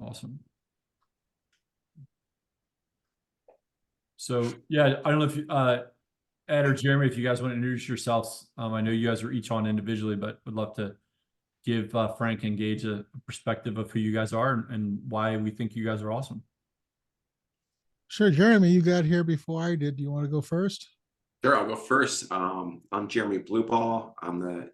Awesome. So yeah, I don't know if you, Ed or Jeremy, if you guys want to introduce yourselves. I know you guys are each on individually, but would love to give Frank and Gage a perspective of who you guys are and why we think you guys are awesome. Sure, Jeremy, you got here before I did. Do you want to go first? Sure, I'll go first. I'm Jeremy Blueball. I'm the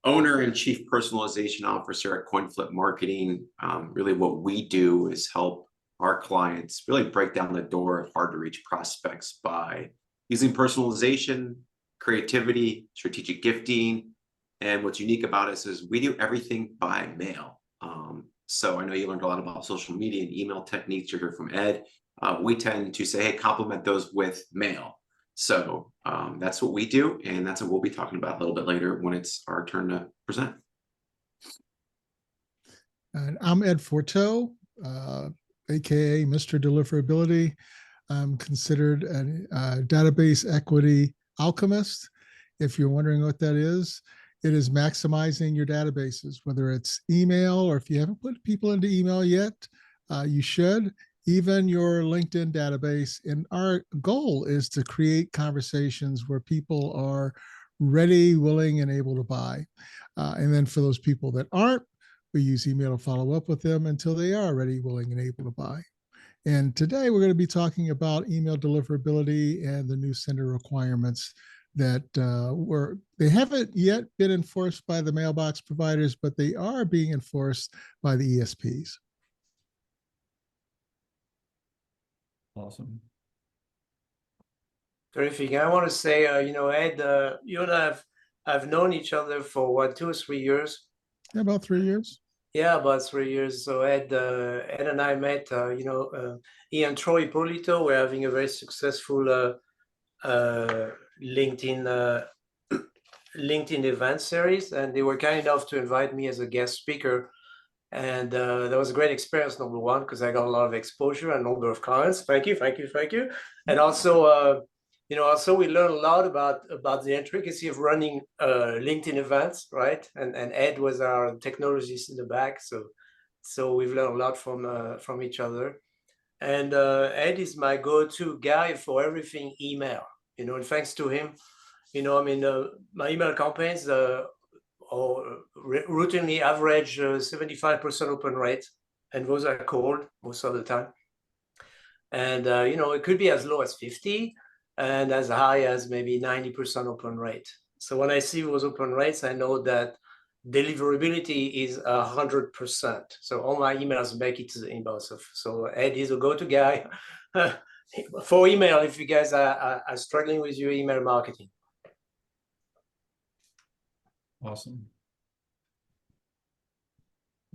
owner and chief personalization officer at CoinFlip Marketing. Really what we do is help our clients really break down the door of hard to reach prospects by using personalization, creativity, strategic gifting. And what's unique about us is we do everything by mail. So I know you learned a lot about social media and email techniques. You heard from Ed. We tend to say, hey, complement those with mail. So that's what we do, and that's what we'll be talking about a little bit later when it's our turn to present. And I'm Ed Forteau, aka Mr. Deliverability. I'm considered a database equity alchemist. If you're wondering what that is, it is maximizing your databases, whether it's email or if you haven't put people into email yet, you should. Even your LinkedIn database. And our goal is to create conversations where people are ready, willing, and able to buy. And then for those people that aren't, we use email to follow up with them until they are ready, willing, and able to buy. And today we're going to be talking about email deliverability and the new sender requirements that they haven't yet been enforced by the mailbox providers, but they are being enforced by the ESPs. Awesome. Terrific. I want to say, Ed, you and I have known each other for what, 2 or 3 years? Yeah, about 3 years. Yeah, about 3 years. So Ed and I met, he and Troy Polito were having a very successful LinkedIn event series, and they were kind enough to invite me as a guest speaker. And that was a great experience, number one, because I got a lot of exposure and number of clients. Thank you. And also, we learned a lot about the intricacy of running LinkedIn events, right? And Ed was our technologist in the back, so we've learned a lot from each other. And Ed is my go-to guy for everything email. And thanks to him, my email campaigns or routinely average 75% open rate, and those are cold most of the time. And it could be as low as 50 and as high as maybe 90% open rate. So when I see those open rates, I know that deliverability is 100%. So all my emails make it to the inbox. So Ed is a go-to guy for email if you guys are struggling with your email marketing. Awesome.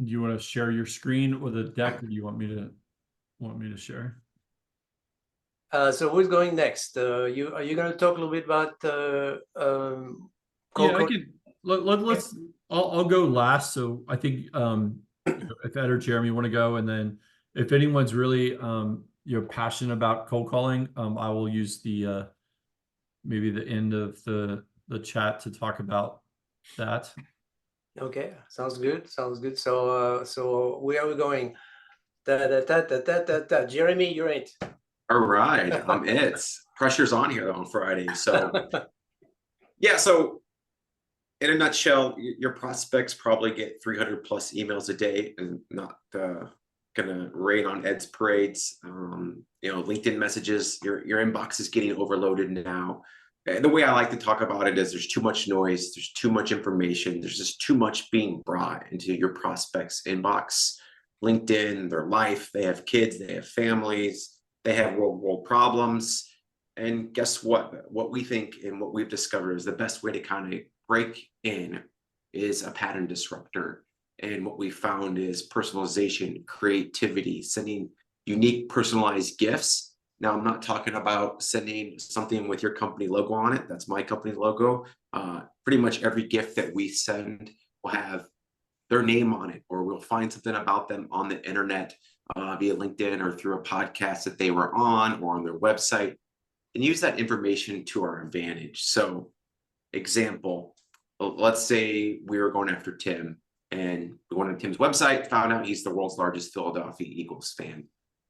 Do you want to share your screen or the deck, or do you want me to share? So who's going next? Are you going to talk a little bit about? Yeah, I can. Let's. I'll go last. So I think if Ed or Jeremy want to go, and then if anyone's really passionate about cold calling, I will use the maybe the end of the chat to talk about that. Okay, sounds good. So where are we going? Jeremy, you're it. All right, it's pressure's on here on Friday. So yeah, so in a nutshell, your prospects probably get 300 plus emails a day, and not gonna rain on Ed's parades. LinkedIn messages, your inbox is getting overloaded now. And the way I like to talk about it is there's too much noise, there's too much information, there's just too much being brought into your prospects' inbox. LinkedIn, their life, they have kids, they have families, they have world problems. And guess what? What we think and what we've discovered is the best way to kind of break in is a pattern disruptor. And what we found is personalization, creativity, sending unique personalized gifts. Now, I'm not talking about sending something with your company logo on it. That's my company logo. Pretty much every gift that we send will have their name on it, or we'll find something about them on the internet via LinkedIn or through a podcast that they were on or on their website, and use that information to our advantage. So, example, let's say we were going after Tim. And we went on Tim's website, found out he's the world's largest Philadelphia Eagles fan.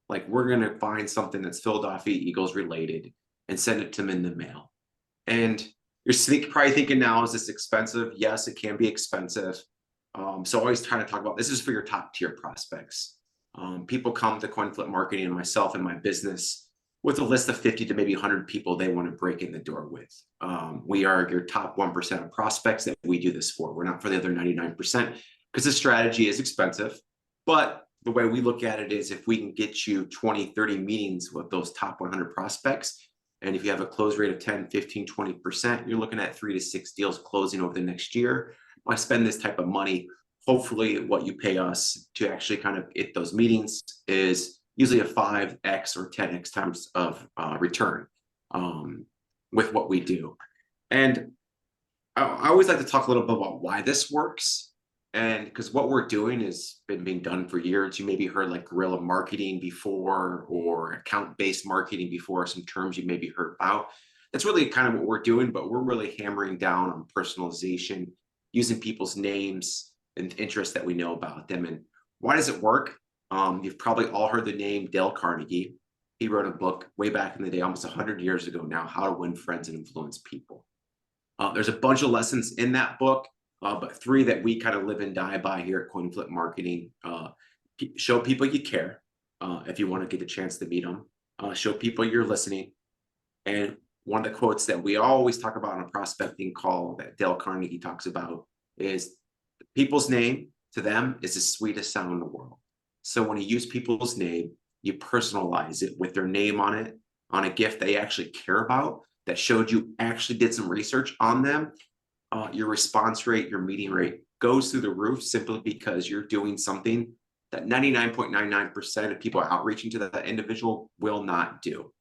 Like, we're going to find something that's Philadelphia Eagles related and send it to him in the mail. And you're probably thinking now, is this expensive? Yes, it can be expensive. So always trying to talk about, this is for your top tier prospects. People come to Coin Flip Marketing and myself and my business with a list of 50 to maybe 100 people they want to break in the door with. We are your top 1% of prospects that we do this for. We're not for the other 99%, because the strategy is expensive. But the way we look at it is, if we can get you 20, 30 meetings with those top 100 prospects, and if you have a close rate of 10, 15, 20%, you're looking at 3 to 6 deals closing over the next year. I spend this type of money. Hopefully what you pay us to actually kind of get those meetings is usually a 5x or 10x times of return with what we do. And I always like to talk a little bit about why this works. And because what we're doing has been being done for years. You maybe heard like guerrilla marketing before, or account-based marketing before, some terms you maybe heard about. That's really kind of what we're doing, but we're really hammering down on personalization, using people's names and interests that we know about them. And why does it work? You've probably all heard the name Dale Carnegie. He wrote a book way back in the day, almost 100 years ago now, How to Win Friends and Influence People. There's a bunch of lessons in that book, but 3 that we kind of live and die by here at Coin Flip Marketing. Show people you care, if you want to get a chance to meet them. Show people you're listening. And one of the quotes that we always talk about on a prospecting call that Dale Carnegie talks about is, people's name to them is the sweetest sound in the world. So when you use people's name, you personalize it with their name on it, on a gift they actually care about, that showed you actually did some research on them. Your response rate, your meeting rate goes through the roof, simply because you're doing something that 99.99% of people outreaching to that individual will not do.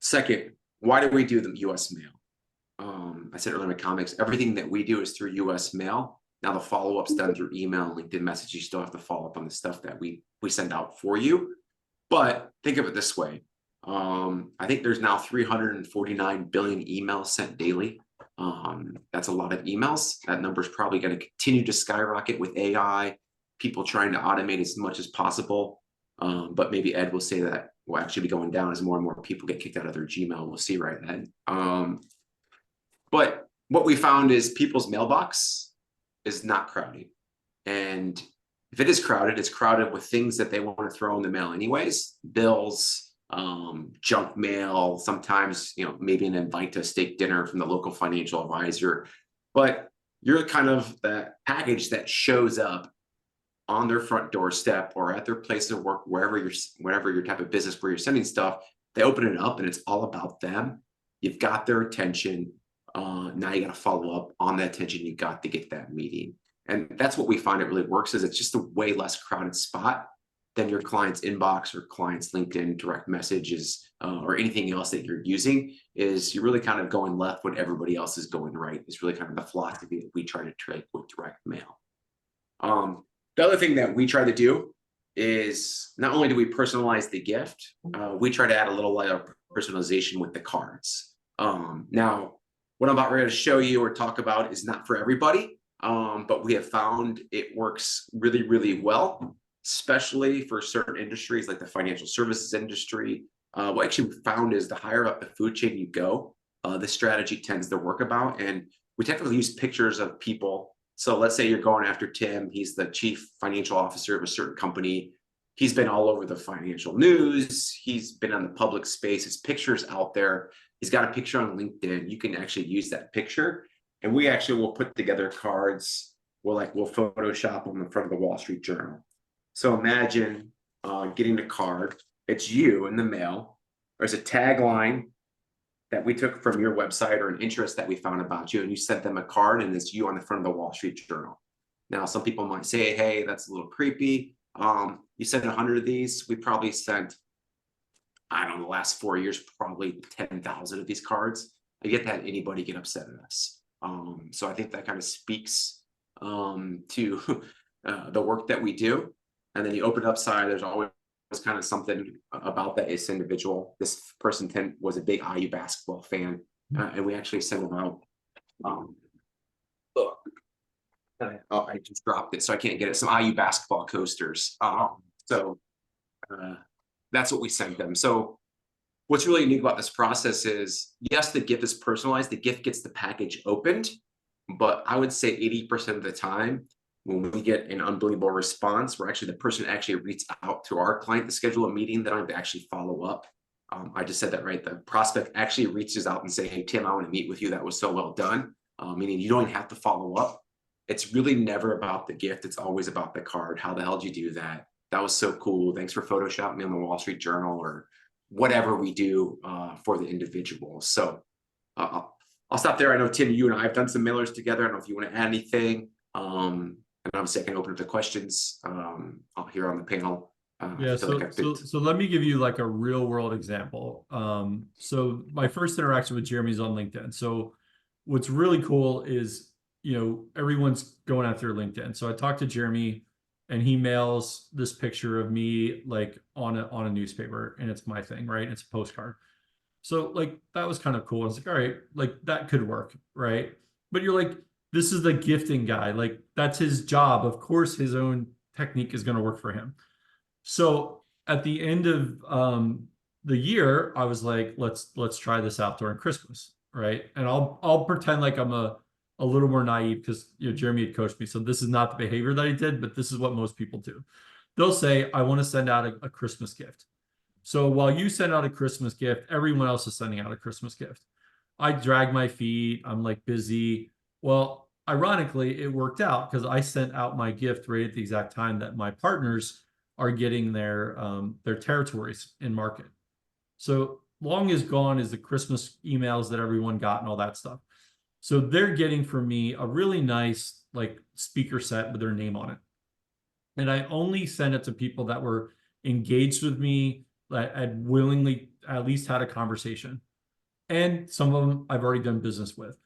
Second, why do we do the US mail? I said earlier in my comics, everything that we do is through US mail. Now the follow-up's done through email and LinkedIn message. You still have to follow up on the stuff that we send out for you. But think of it this way. I think there's now 349 billion emails sent daily. That's a lot of emails. That number is probably going to continue to skyrocket with AI, people trying to automate as much as possible. But maybe Ed will say that will actually be going down as more and more people get kicked out of their Gmail. We'll see right then. But what we found is people's mailbox is not crowded. And if it is crowded, it's crowded with things that they want to throw in the mail anyways. Bills, junk mail, sometimes, maybe an invite to a steak dinner from the local financial advisor. But you're kind of that package that shows up on their front doorstep or at their place of work, whatever your type of business where you're sending stuff. They open it up and it's all about them. You've got their attention. Now you got to follow up on that attention you got to get that meeting. And that's what we find it really works, is it's just a way less crowded spot than your client's inbox or client's LinkedIn direct messages, or anything else that you're using. Is you're really kind of going left when everybody else is going right. It's really kind of the philosophy that we try to trade with direct mail. The other thing that we try to do is, not only do we personalize the gift, we try to add a little layer of personalization with the cards. Now, what I'm about ready to show you or talk about is not for everybody, but we have found it works really, really well, especially for certain industries like the financial services industry. What actually we found is the higher up the food chain you go, the strategy tends to work about. And we typically use pictures of people. So let's say you're going after Tim. He's the chief financial officer of a certain company. He's been all over the financial news. He's been on the public space. His picture's out there. He's got a picture on LinkedIn. You can actually use that picture. And we actually will put together cards. We'll Photoshop them in front of the Wall Street Journal. So imagine getting a card. It's you in the mail. There's a tagline that we took from your website or an interest that we found about you, and you sent them a card, and it's you on the front of the Wall Street Journal. Now, some people might say, hey, that's a little creepy. You sent 100 of these. We probably sent, I don't know, the last 4 years, probably 10,000 of these cards. I get that anybody get upset at us. So I think that kind of speaks to the work that we do. And then you open it up side, there's always kind of something about that this individual. This person was a big IU basketball fan, and we actually sent them out. Oh, I just dropped it, so I can't get it. Some IU basketball coasters. So that's what we sent them. So what's really unique about this process is, yes, the gift is personalized. The gift gets the package opened, but I would say 80% of the time, when we get an unbelievable response, where actually the person actually reaches out to our client to schedule a meeting, then I have to actually follow up. I just said that right. The prospect actually reaches out and say, "Hey, Tim, I want to meet with you. That was so well done." Meaning you don't even have to follow up. It's really never about the gift. It's always about the card. How the hell did you do that? That was so cool. Thanks for photoshopping me on the Wall Street Journal, or whatever we do for the individual. So I'll stop there. I know, Tim, you and I have done some mailers together. I don't know if you want to add anything. And obviously I can open up the questions here on the panel. Yeah, so let me give you like a real world example. So my first interaction with Jeremy's on LinkedIn. So what's really cool is, everyone's going after LinkedIn. So I talked to Jeremy, and he mails this picture of me like on a newspaper, and it's my thing, right? It's a postcard. So like that was kind of cool. I was like, all right, like that could work, right? But you're like, this is the gifting guy. Like that's his job. Of course, his own technique is going to work for him. So at the end of the year, I was like, let's try this out during Christmas, right? And I'll pretend like I'm a little more naive, because Jeremy had coached me. So this is not the behavior that he did, but this is what most people do. They'll say, I want to send out a Christmas gift. So while you send out a Christmas gift, everyone else is sending out a Christmas gift. I drag my feet. I'm like busy. Well, ironically, it worked out because I sent out my gift right at the exact time that my partners are getting their territories in market. So long as gone is the Christmas emails that everyone got and all that stuff. So they're getting from me a really nice like speaker set with their name on it. And I only sent it to people that were engaged with me, that had willingly at least had a conversation. And some of them I've already done business with.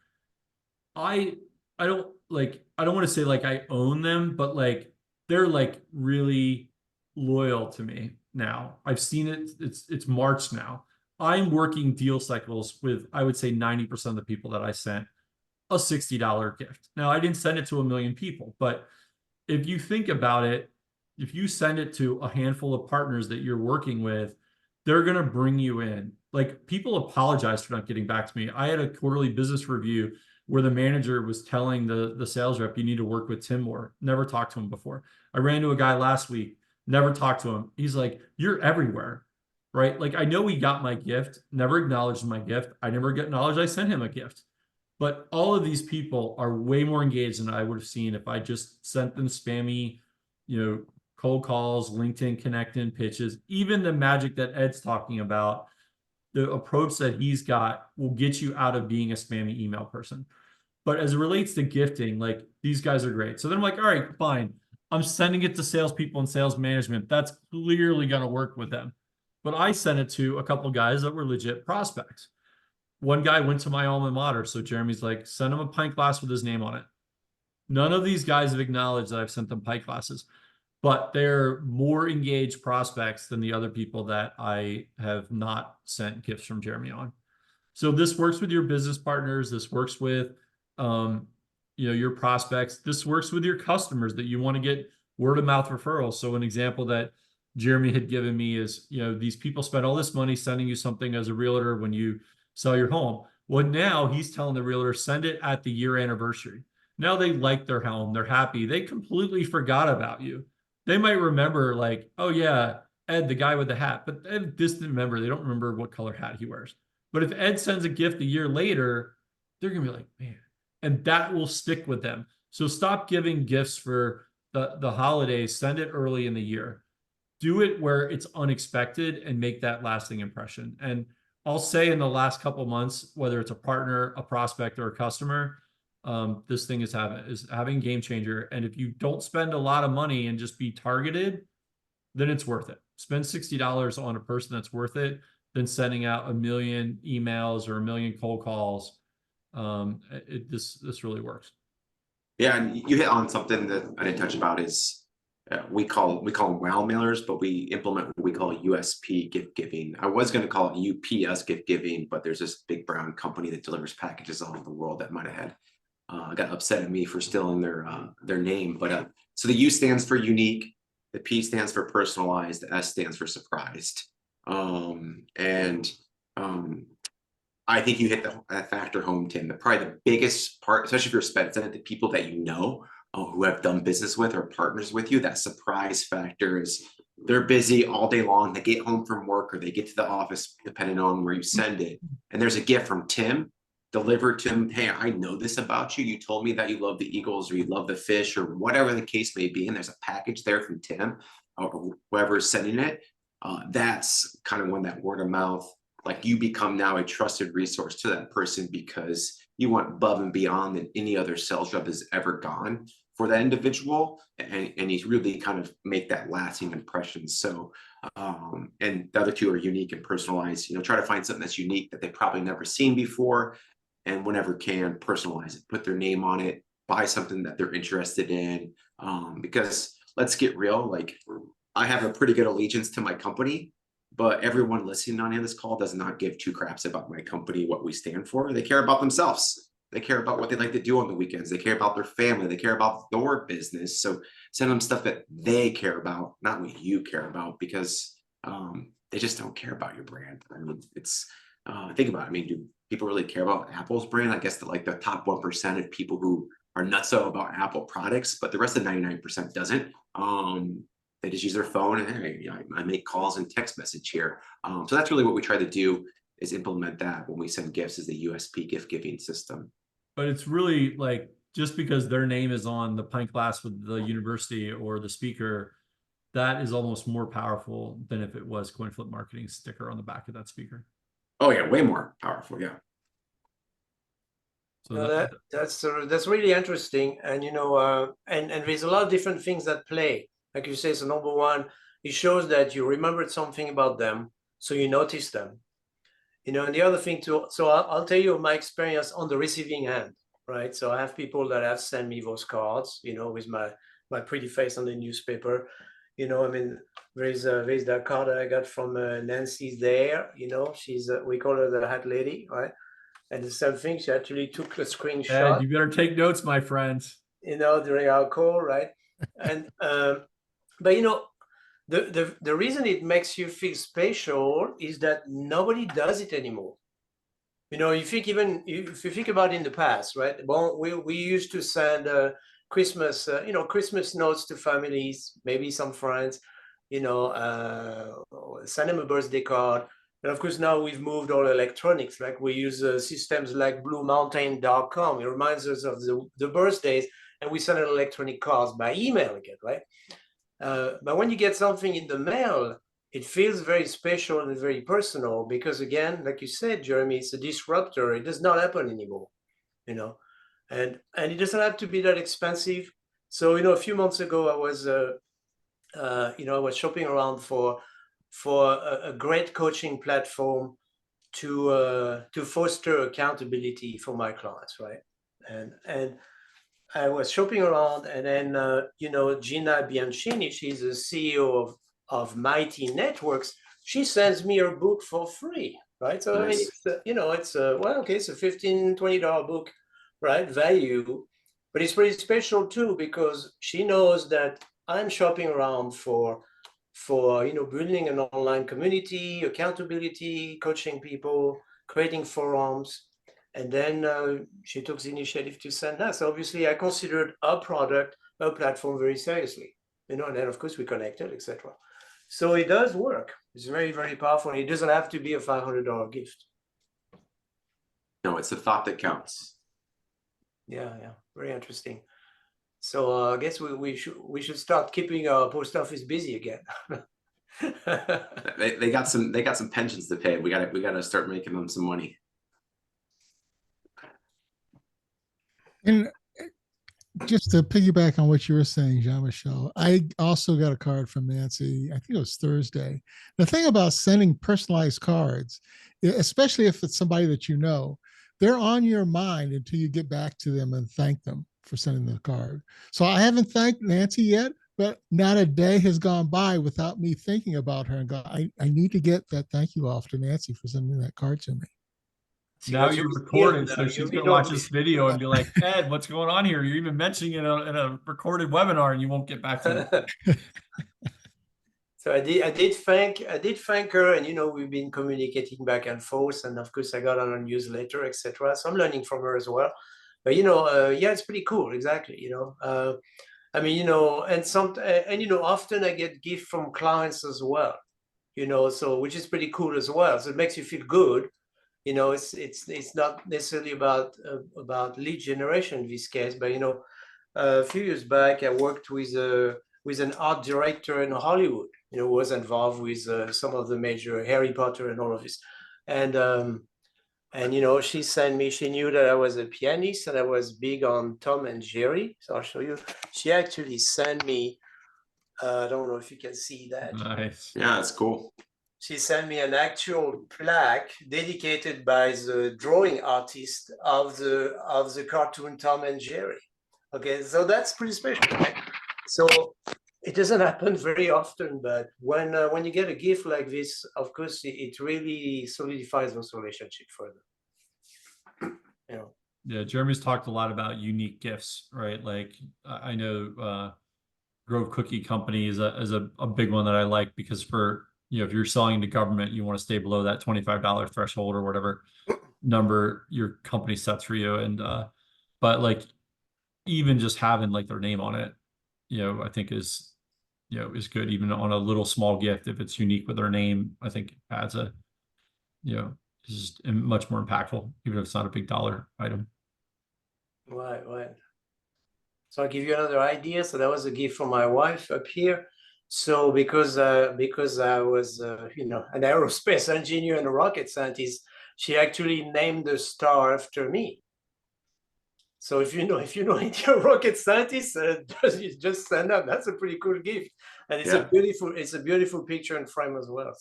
I don't want to say like I own them, but like they're like really loyal to me now. I've seen it. It's March now. I'm working deal cycles with, I would say, 90% of the people that I sent a $60 gift. Now, I didn't send it to a million people, but if you think about it, if you send it to a handful of partners that you're working with, they're going to bring you in. Like people apologize for not getting back to me. I had a quarterly business review where the manager was telling the sales rep, you need to work with Tim more. Never talked to him before. I ran into a guy last week, never talked to him. He's like, you're everywhere, right? Like I know he got my gift, never acknowledged my gift. I never acknowledged I sent him a gift. But all of these people are way more engaged than I would have seen if I just sent them spammy, cold calls, LinkedIn connecting pitches. Even the magic that Ed's talking about, the approach that he's got will get you out of being a spammy email person. But as it relates to gifting, like these guys are great. So then I'm like, all right, fine. I'm sending it to salespeople and sales management. That's clearly going to work with them. But I sent it to a couple of guys that were legit prospects. One guy went to my alma mater. So Jeremy's like, send him a pint glass with his name on it. None of these guys have acknowledged that I've sent them pint glasses, but they're more engaged prospects than the other people that I have not sent gifts from Jeremy on. So this works with your business partners. This works with, your prospects. This works with your customers that you want to get word of mouth referrals. So an example that Jeremy had given me is, these people spend all this money sending you something as a realtor when you sell your home. Well, now he's telling the realtor, send it at the year anniversary. Now they like their home. They're happy. They completely forgot about you. They might remember like, oh yeah, Ed, the guy with the hat, but they have a distant memory. They don't remember what color hat he wears. But if Ed sends a gift a year later, they're going to be like, man, and that will stick with them. So stop giving gifts for the holidays. Send it early in the year. Do it where it's unexpected and make that lasting impression. And I'll say in the last couple of months, whether it's a partner, a prospect, or a customer, this thing is having game changer. And if you don't spend a lot of money and just be targeted, then it's worth it. Spend $60 on a person that's worth it than sending out a million emails or a million cold calls. This really works. Yeah, and you hit on something that I didn't touch about is we call them wow mailers, but we implement what we call USP gift giving. I was going to call it UPS gift giving, but there's this big brown company that delivers packages all over the world that might have had got upset at me for stealing their name. But so the U stands for unique, the P stands for personalized, the S stands for surprised. And I think you hit that factor home, Tim. Probably the biggest part, especially if you're spending the people that you know who have done business with or partners with you, that surprise factor is they're busy all day long. They get home from work or they get to the office, depending on where you send it. And there's a gift from Tim delivered to him. Hey, I know this about you. You told me that you love the Eagles or you love the fish or whatever the case may be. And there's a package there from Tim or whoever is sending it. That's kind of when that word of mouth, like you become now a trusted resource to that person because you went above and beyond than any other sales rep has ever gone for that individual. And you really kind of make that lasting impression. So, and the other two are unique and personalized, try to find something that's unique that they've probably never seen before. And whenever can, personalize it, put their name on it, buy something that they're interested in. Because let's get real, like I have a pretty good allegiance to my company, but everyone listening on this call does not give two craps about my company, what we stand for. They care about themselves. They care about what they like to do on the weekends. They care about their family. They care about their business. So send them stuff that they care about, not what you care about, because they just don't care about your brand. I mean, it's think about it. I mean, do people really care about Apple's brand? I guess the top 1% of people who are nutso about Apple products, but the rest of 99% doesn't. They just use their phone and hey, I make calls and text message here. So that's really what we try to do is implement that when we send gifts as the USP gift giving system. But it's really like just because their name is on the pint glass with the university or the speaker, that is almost more powerful than if it was coin flip marketing sticker on the back of that speaker. Oh yeah, way more powerful. Yeah. So that's really interesting, and and there's a lot of different things that play. Like you say, so number one, it shows that you remembered something about them, so you notice them. And the other thing too, so I'll tell you my experience on the receiving end, right? So I have people that have sent me those cards, with my pretty face on the newspaper. I mean, there's that card that I got from Nancy's there. She's we call her the hat lady, right? And the same thing, she actually took a screenshot. And you better take notes, my friends. During our call, right? And but the reason it makes you feel special is that nobody does it anymore. If you think about in the past, right? Well, we used to send Christmas, Christmas notes to families, maybe some friends, send them a birthday card. And of course, now we've moved all electronics. Like we use systems like BlueMountain.com. It reminds us of the birthdays, and we send an electronic cards by email again, right? But when you get something in the mail, it feels very special and very personal because, again, like you said, Jeremy, it's a disruptor. It does not happen anymore, and it doesn't have to be that expensive. So, a few months ago, I was, I was shopping around for a great coaching platform to foster accountability for my clients, right? And I was shopping around, and then Gina Bianchini, she's the CEO of Mighty Networks. She sends me her book for free, right? So nice. I mean, it's it's a $15-20 book, right? Value, but it's pretty special too because she knows that I'm shopping around for building an online community, accountability, coaching people, creating forums. And then she took the initiative to send us. So obviously, I considered our product, our platform very seriously. And then, of course, we connected, etc. So it does work. It's very, very powerful. It doesn't have to be a $500 gift. No, it's the thought that counts. Yeah, very interesting. So I guess we should start keeping our post office busy again. they got some pensions to pay. We got to start making them some money. And just to piggyback on what you were saying, Jean-Michel, I also got a card from Nancy. I think it was Thursday. The thing about sending personalized cards, especially if it's somebody that you know, they're on your mind until you get back to them and thank them for sending the card. So I haven't thanked Nancy yet, but not a day has gone by without me thinking about her and go, I need to get that thank you off to Nancy for sending that card to me. Now goes, you're "You're recorded, skilled so now, she's you gonna know watch me." this video and be like, Ed, what's going on here? You're even mentioning it in a recorded webinar and you won't get back to you. So I did thank her, and we've been communicating back and forth, and of course I got on a newsletter, etc. So I'm learning from her as well. But yeah, it's pretty cool. Exactly. I mean, often I get gifts from clients as well. So which is pretty cool as well. So it makes you feel good. It's not necessarily about lead generation in this case, but a few years back I worked with an art director in Hollywood, who was involved with some of the major Harry Potter and all of this. And she knew that I was a pianist and I was big on Tom and Jerry. So I'll show you. She actually sent me, I don't know if you can see that. Nice. Yeah, that's cool. She sent me an actual plaque dedicated by the drawing artist of the cartoon Tom and Jerry. Okay, so that's pretty special. Right? So it doesn't happen very often, but when you get a gift like this, of course, it really solidifies those relationships further. Yeah, Jeremy's talked a lot about unique gifts, right? Like I know Grove Cookie Company is a big one that I like because if you're selling to government, you want to stay below that $25 threshold or whatever number your company sets for you. And but like even just having like their name on it, I think is good even on a little small gift. If it's unique with their name, I think adds is just much more impactful, even if it's not a big dollar item. Right. So I'll give you another idea. So that was a gift from my wife up here. So because I was an aerospace engineer and a rocket scientist, she actually named the star after me. So if you know any rocket scientists, just send up. That's a pretty cool gift, and it's a beautiful picture and frame as well.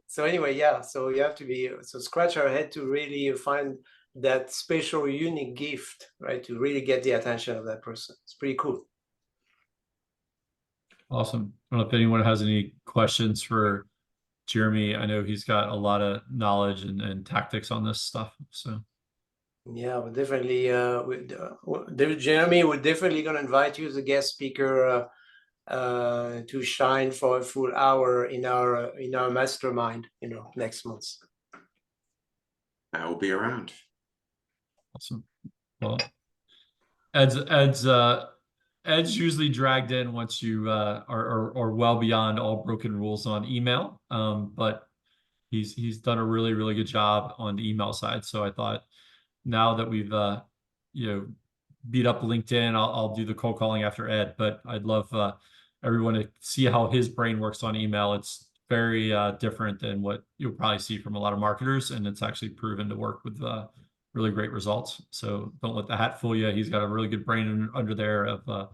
So anyway, yeah. So you have to scratch our head to really find that special, unique gift, right? To really get the attention of that person. It's pretty cool. Awesome. I don't know if anyone has any questions for Jeremy. I know he's got a lot of knowledge and tactics on this stuff. So yeah, but definitely, Jeremy, we're definitely going to invite you as a guest speaker to shine for a full hour in our mastermind, next month. I will be around. awesome. Well, Ed's usually dragged in once you are well beyond all broken rules on email. But he's done a really, really good job on the email side. So I thought now that we've beat up LinkedIn, I'll do the cold calling after Ed. But I'd love everyone to see how his brain works on email. It's very different than what you'll probably see from a lot of marketers, and it's actually proven to work with really great results. So don't let the hat fool you. He's got a really good brain under there of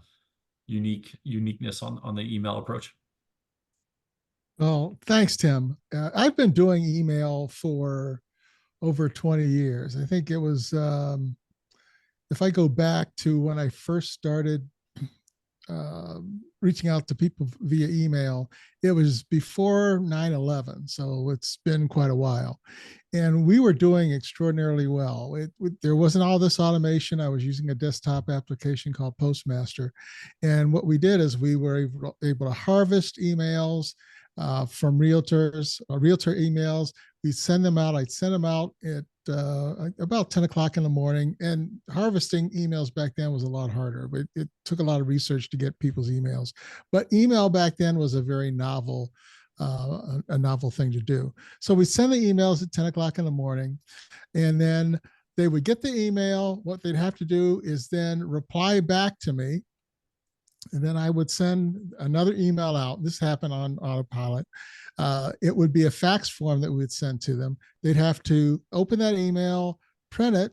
uniqueness on the email approach. Well, thanks, Tim. I've been doing email for over 20 years. I think it was, if I go back to when I first started reaching out to people via email, it was before 9/11. So it's been quite a while. And we were doing extraordinarily well. There wasn't all this automation. I was using a desktop application called Postmaster. And what we did is we were able to harvest emails from realtor emails. We'd send them out. I'd send them out at about 10 o'clock in the morning. And harvesting emails back then was a lot harder. But it took a lot of research to get people's emails. But email back then was a very novel thing to do. So we send the emails at 10 o'clock in the morning, and then they would get the email. What they'd have to do is then reply back to me. And then I would send another email out. This happened on autopilot. It would be a fax form that we would send to them. They'd have to open that email, print it,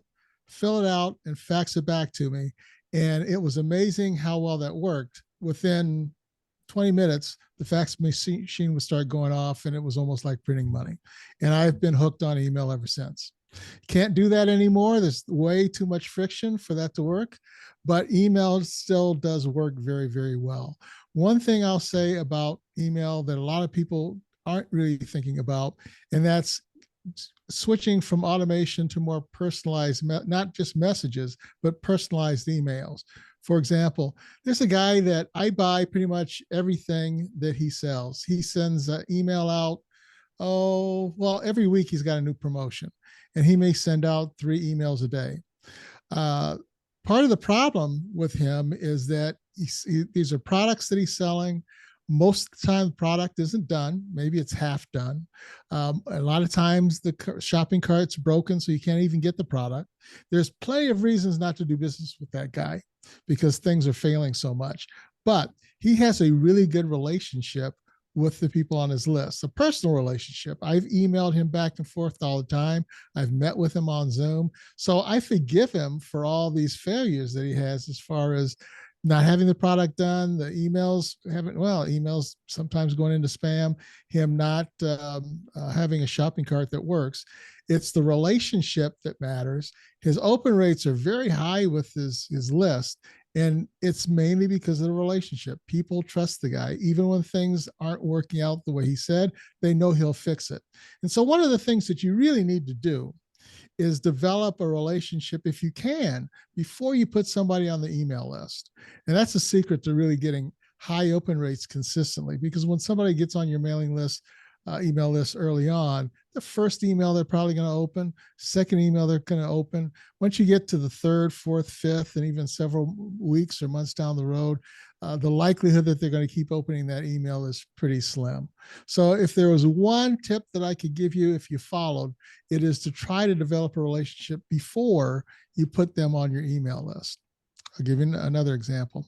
fill it out, and fax it back to me. And it was amazing how well that worked. Within 20 minutes, the fax machine would start going off, and it was almost like printing money. And I've been hooked on email ever since. Can't do that anymore. There's way too much friction for that to work, but email still does work very, very well. One thing I'll say about email that a lot of people aren't really thinking about, and that's switching from automation to more personalized, not just messages, but personalized emails. For example, there's a guy that I buy pretty much everything that he sells. He sends an email out. Oh, well, every week he's got a new promotion, and he may send out 3 emails a day. Uh, Part of the problem with him is that these are products that he's selling. Most of the time, the product isn't done. Maybe it's half done. A lot of times, the shopping cart's broken, so you can't even get the product. There's plenty of reasons not to do business with that guy because things are failing so much. But he has a really good relationship with the people on his list, a personal relationship. I've emailed him back and forth all the time. I've met with him on Zoom. So I forgive him for all these failures that he has as far as not having the product done, the emails sometimes going into spam, him not having a shopping cart that works. It's the relationship that matters. His open rates are very high with his list. And it's mainly because of the relationship. People trust the guy. Even when things aren't working out the way he said, they know he'll fix it. And so one of the things that you really need to do is develop a relationship, if you can, before you put somebody on the email list. And that's the secret to really getting high open rates consistently, because when somebody gets on your mailing list, email list early on, the first email they're probably going to open, second email they're going to open. Once you get to the third, fourth, fifth, and even several weeks or months down the road, the likelihood that they're going to keep opening that email is pretty slim. So if there was one tip that I could give you if you followed, it is to try to develop a relationship before you put them on your email list. I'll give you another example.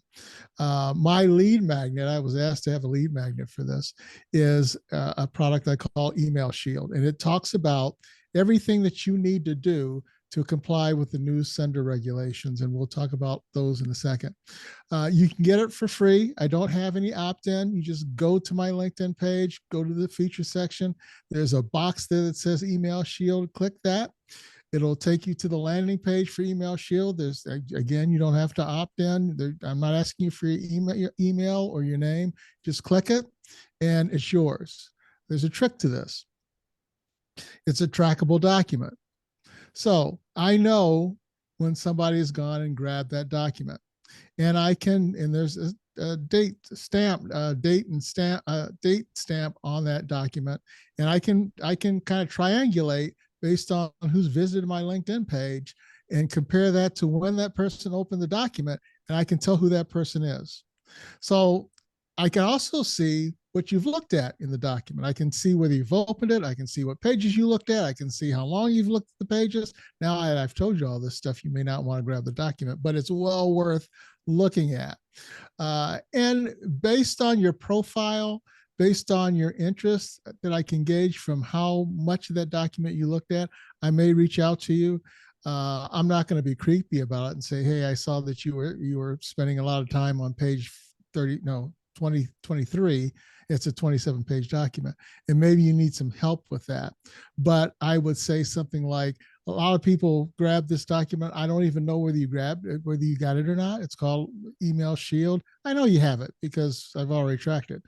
My lead magnet, I was asked to have a lead magnet for this, is a product I call Email Shield. And it talks about everything that you need to do to comply with the new sender regulations. And we'll talk about those in a second. You can get it for free. I don't have any opt-in. You just go to my LinkedIn page, go to the feature section. There's a box there that says Email Shield. Click that. It'll take you to the landing page for Email Shield. There's, again, you don't have to opt in. I'm not asking you for your email or your name. Just click it and it's yours. There's a trick to this. It's a trackable document. So I know when somebody has gone and grabbed that document, and I can, and there's a date stamp on that document, and I can kind of triangulate based on who's visited my LinkedIn page and compare that to when that person opened the document, and I can tell who that person is. So I can also see what you've looked at in the document. I can see whether you've opened it. I can see what pages you looked at. I can see how long you've looked at the pages. Now I've told you all this stuff. You may not want to grab the document, but it's well worth looking at. And based on your profile, based on your interests that I can gauge from how much of that document you looked at, I may reach out to you. I'm not going to be creepy about it and say, hey, I saw that you were spending a lot of time on page 2023. It's a 27-page document, and maybe you need some help with that. But I would say something like, a lot of people grab this document. I don't even know whether you grabbed it, whether you got it or not. It's called Email Shield. I know you have it because I've already tracked it.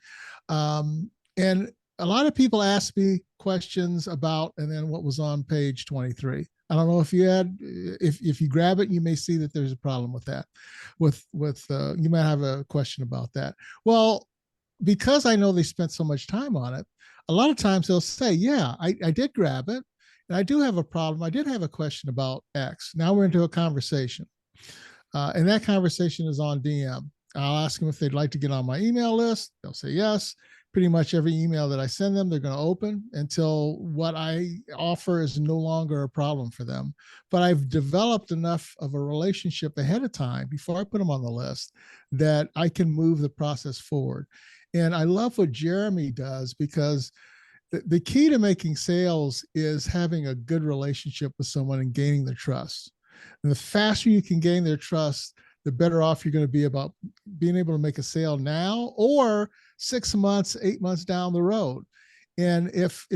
And a lot of people ask me questions about, and then what was on page 23. I don't know if you had, if you grab it, you may see that there's a problem with that. You might have a question about that. Well, because I know they spent so much time on it, a lot of times they'll say, yeah, I did grab it. And I do have a problem. I did have a question about X. Now we're into a conversation. And that conversation is on DM. I'll ask them if they'd like to get on my email list. They'll say yes. Pretty much every email that I send them, they're going to open until what I offer is no longer a problem for them. But I've developed enough of a relationship ahead of time before I put them on the list that I can move the process forward. And I love what Jeremy does, because the key to making sales is having a good relationship with someone and gaining their trust. And the faster you can gain their trust, the better off you're going to be about being able to make a sale now or 6 months, 8 months down the road. And if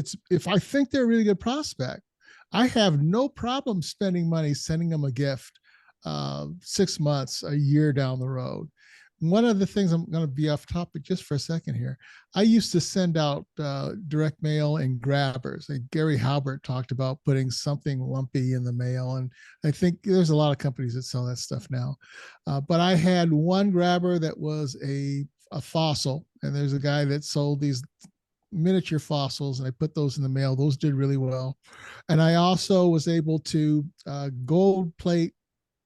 I think they're a really good prospect, I have no problem spending money, sending them a gift 6 months, a year down the road. one of the things, I'm going to be off topic just for a second here. I used to send out direct mail and grabbers. Like Gary Halbert talked about putting something lumpy in the mail. And I think there's a lot of companies that sell that stuff now. But I had one grabber that was a fossil. And there's a guy that sold these miniature fossils, and I put those in the mail. Those did really well. And I also was able to gold plate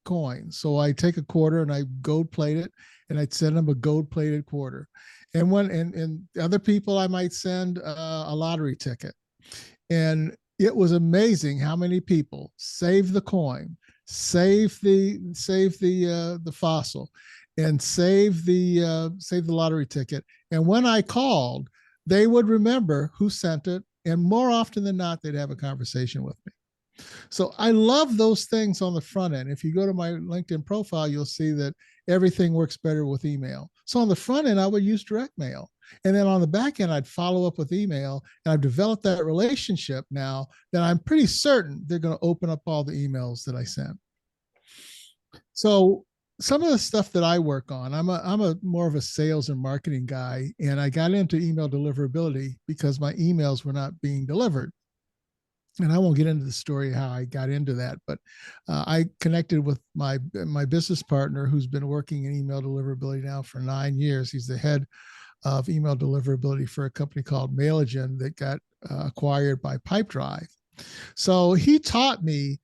coins. So I take a quarter and I gold plate it, and I'd send them a gold plated quarter. And other people, I might send a lottery ticket. And it was amazing how many people save the coin, save the fossil, and save the lottery ticket. And when I called, they would remember who sent it, and more often than not, they'd have a conversation with me. So I love those things on the front end. If you go to my LinkedIn profile, you'll see that everything works better with email. So on the front end, I would use direct mail. And then on the back end, I'd follow up with email. And I've developed that relationship now that I'm pretty certain they're going to open up all the emails that I send. So some of the stuff that I work on, I'm a more of a sales and marketing guy. And I got into email deliverability because my emails were not being delivered. And I won't get into the story how I got into that, but I connected with my business partner who's been working in email deliverability now for 9 years. He's the head of email deliverability for a company called Mailogen that got acquired by Pipedrive. So he taught me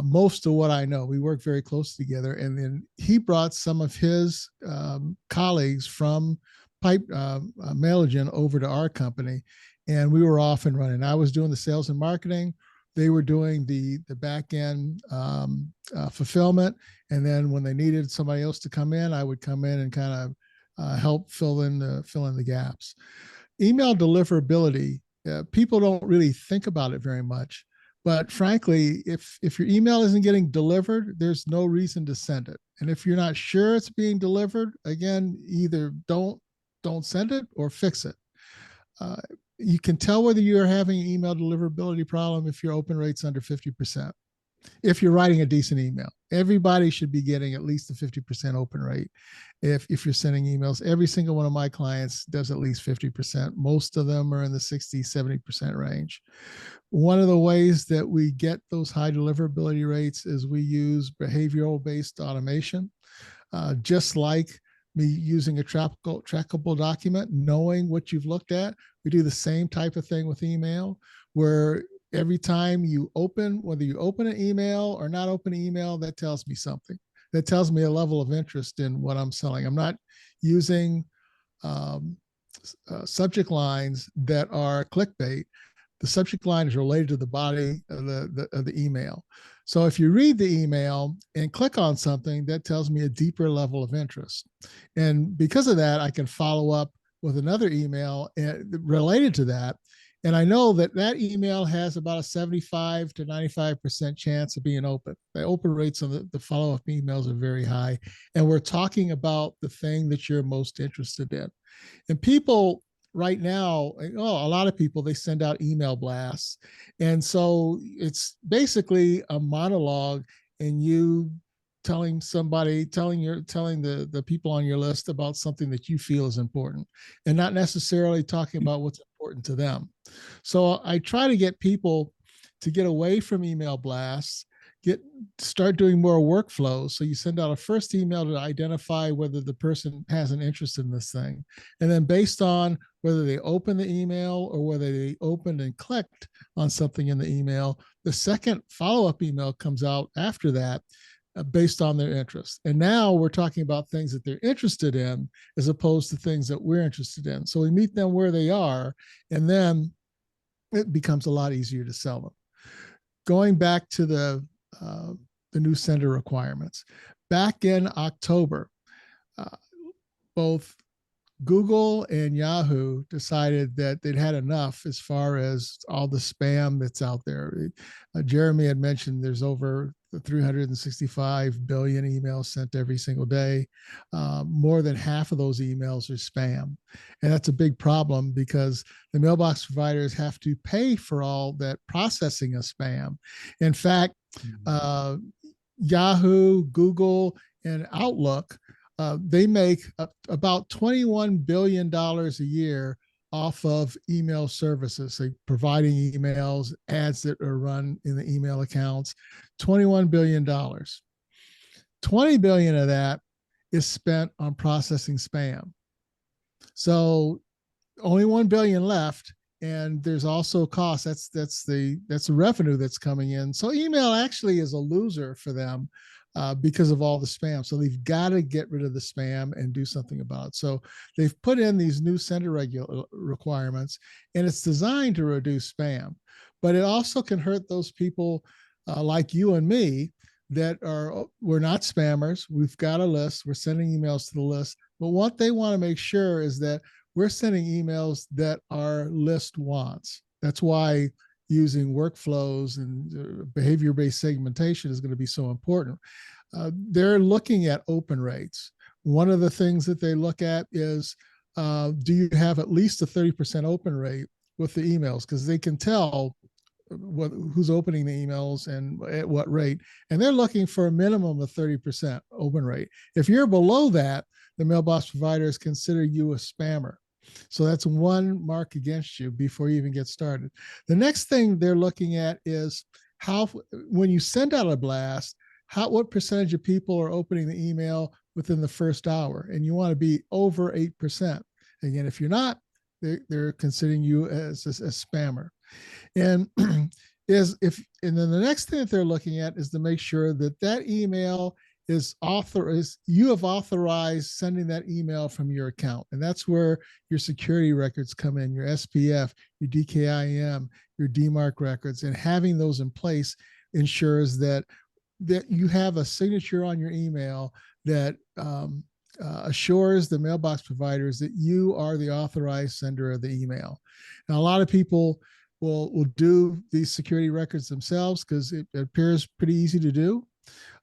most of what I know. We worked very closely together, and then he brought some of his colleagues from Mailogen over to our company. And we were off and running. I was doing the sales and marketing. They were doing the back end fulfillment. And then when they needed somebody else to come in, I would come in and kind of help fill in the gaps. Email deliverability, people don't really think about it very much. But frankly, if your email isn't getting delivered, there's no reason to send it. And if you're not sure it's being delivered, again, either don't send it or fix it. You can tell whether you're having an email deliverability problem if your open rate's under 50%. If you're writing a decent email, everybody should be getting at least a 50% open rate. If you're sending emails, every single one of my clients does at least 50%. Most of them are in the 60, 70% range. One of the ways that we get those high deliverability rates is we use behavioral-based automation, just like me using a trackable document, knowing what you've looked at. We do the same type of thing with email, where every time you open, whether you open an email or not open an email, that tells me something. That tells me a level of interest in what I'm selling. I'm not using subject lines that are clickbait. The subject line is related to the body of the email. So if you read the email and click on something, that tells me a deeper level of interest. And because of that, I can follow up with another email related to that. And I know that that email has about a 75 to 95% chance of being open. The open rates on the follow-up emails are very high. And we're talking about the thing that you're most interested in. And people right now, a lot of people, they send out email blasts. And so it's basically a monologue, and you telling the people on your list about something that you feel is important, and not necessarily talking about what's important to them. So I try to get people to get away from email blasts, start doing more workflows. So you send out a first email to identify whether the person has an interest in this thing. And then based on whether they open the email or whether they opened and clicked on something in the email, the second follow-up email comes out after that based on their interest. And now we're talking about things that they're interested in as opposed to things that we're interested in. So we meet them where they are, and then it becomes a lot easier to sell them. Going back to the new sender requirements. Back in October, both Google and Yahoo decided that they'd had enough as far as all the spam that's out there. Jeremy had mentioned there's over 365 billion emails sent every single day. More than half of those emails are spam. And that's a big problem because the mailbox providers have to pay for all that processing of spam. In fact, Yahoo, Google, and Outlook they make about $21 billion a year off of email services, like providing emails, ads that are run in the email accounts. $21 billion. 20 billion of that is spent on processing spam. So only 1 billion left, and there's also cost. That's the revenue that's coming in. So email actually is a loser for them because of all the spam. So they've got to get rid of the spam and do something about it. So they've put in these new sender requirements, and it's designed to reduce spam, but it also can hurt those people like you and me that we're not spammers. We've got a list. We're sending emails to the list, but what they want to make sure is that we're sending emails that our list wants. That's why using workflows and behavior-based segmentation is going to be so important. They're looking at open rates. One of the things that they look at is, do you have at least a 30% open rate with the emails? Because they can tell who's opening the emails and at what rate. And they're looking for a minimum of 30% open rate. If you're below that, the mailbox providers consider you a spammer. So that's one mark against you before you even get started. The next thing they're looking at is how, when you send out a blast, what percentage of people are opening the email within the first hour? And you want to be over 8%. Again, if you're not, they're considering you as a spammer. And and then the next thing that they're looking at is to make sure that that email is authorized. You have authorized sending that email from your account, and that's where your security records come in, your SPF, your DKIM, your DMARC records, and having those in place ensures that you have a signature on your email that assures the mailbox providers that you are the authorized sender of the email. Now, a lot of people will do these security records themselves because it appears pretty easy to do.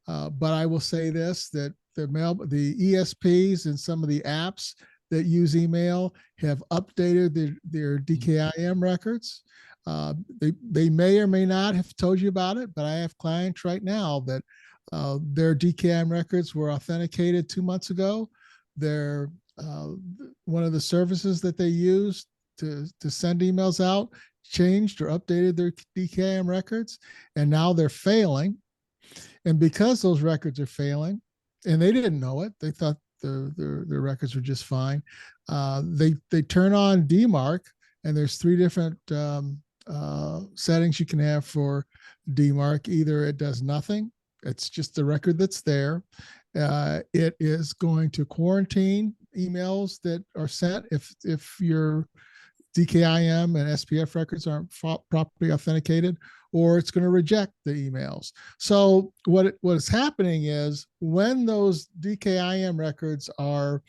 But I will say this, that the ESPs and some of the apps that use email have updated their DKIM records. They may or may not have told you about it, but I have clients right now that their DKIM records were authenticated 2 months ago. They're one of the services that they use to send emails out changed or updated their DKIM records, and now they're failing. And because those records are failing, and they didn't know it, they thought their records were just fine. They turn on DMARC, and there's 3 different settings you can have for DMARC. Either it does nothing, it's just the record that's there. It is going to quarantine emails that are sent if your DKIM and SPF records aren't properly authenticated, or it's going to reject the emails. So what is happening is when those DKIM records are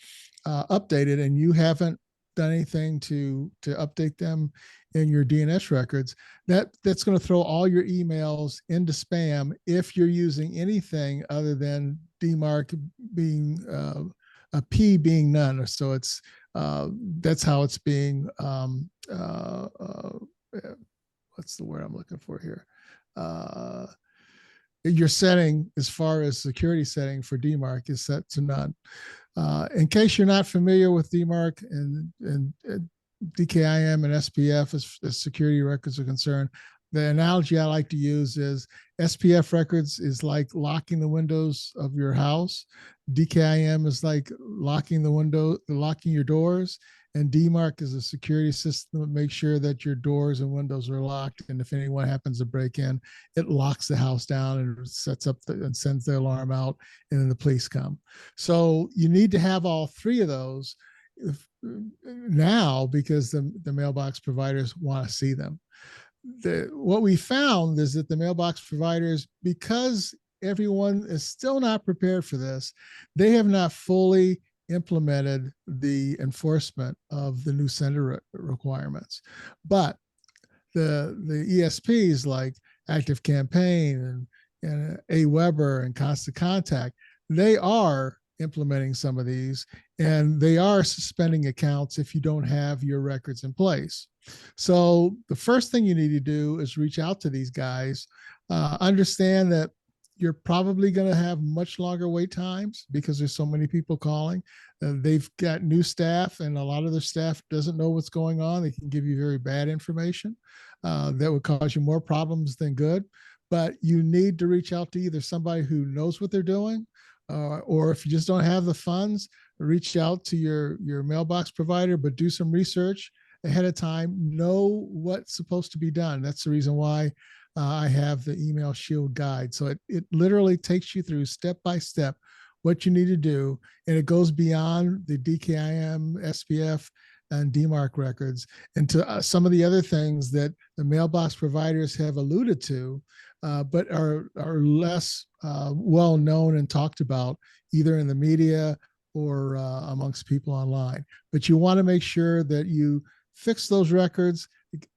updated and you haven't done anything to update them in your DNS records, that's going to throw all your emails into spam if you're using anything other than DMARC being a P being none. So it's that's how it's being what's the word I'm looking for here? Your setting as far as security setting for DMARC is set to none. In case you're not familiar with DMARC and DKIM and SPF as security records are concerned, the analogy I like to use is SPF records is like locking the windows of your house. DKIM is like locking your doors. And DMARC is a security system that makes sure that your doors and windows are locked. And if anyone happens to break in, it locks the house down and sets up and sends the alarm out, and then the police come. So you need to have all 3 of those now because the mailbox providers want to see them. What we found is that the mailbox providers, because everyone is still not prepared for this, they have not fully implemented the enforcement of the new sender requirements. But the ESPs like Active Campaign and Aweber and Constant Contact, they are implementing some of these, and they are suspending accounts if you don't have your records in place. So the first thing you need to do is reach out to these guys, understand that you're probably going to have much longer wait times because there's so many people calling. They've got new staff, and a lot of their staff doesn't know what's going on. They can give you very bad information that would cause you more problems than good. But you need to reach out to either somebody who knows what they're doing, or if you just don't have the funds, reach out to your mailbox provider, but do some research ahead of time. Know what's supposed to be done. That's the reason why I have the email shield guide. So it literally takes you through step by step what you need to do. And it goes beyond the DKIM, SPF, and DMARC records into some of the other things that the mailbox providers have alluded to, but are less well known and talked about either in the media or amongst people online. But you want to make sure that you fix those records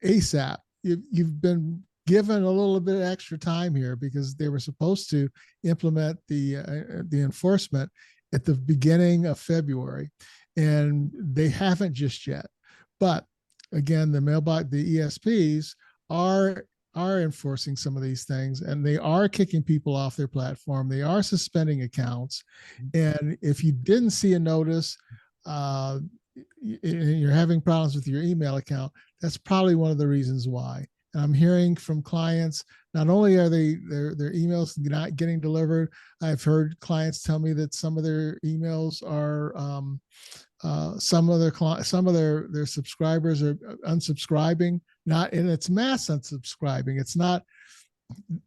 ASAP. You've been given a little bit of extra time here because they were supposed to implement the enforcement at the beginning of February, and they haven't just yet. But again, the ESPs are enforcing some of these things, and they are kicking people off their platform. They are suspending accounts, and if you didn't see a notice, you're having problems with your email account, that's probably one of the reasons why. And I'm hearing from clients, not only are their emails not getting delivered, I've heard clients tell me that some of their emails are some of their subscribers are unsubscribing, and it's mass unsubscribing. It's not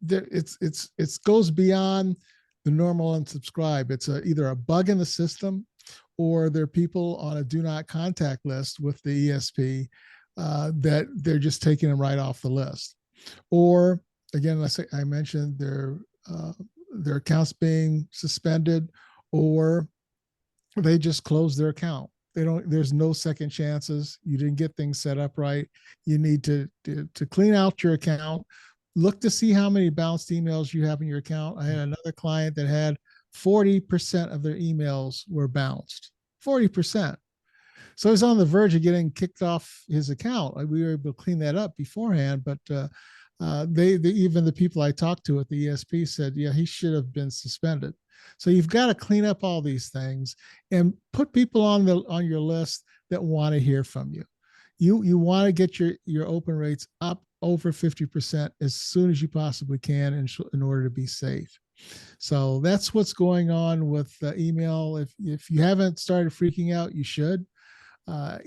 it goes beyond the normal unsubscribe. It's either a bug in the system, or there are people on a do not contact list with the ESP that they're just taking them right off the list. Or again, I mentioned their accounts being suspended, or they just close their account. There's no second chances. You didn't get things set up right. You need to clean out your account. Look to see how many bounced emails you have in your account. I had another client that had 40% of their emails were bounced. 40%. So he's on the verge of getting kicked off his account. We were able to clean that up beforehand, but even the people I talked to at the ESP said, yeah, he should have been suspended. So you've got to clean up all these things and put people on your list that want to hear from you. You want to get your open rates up over 50% as soon as you possibly can in order to be safe. So that's what's going on with email. If you haven't started freaking out, you should.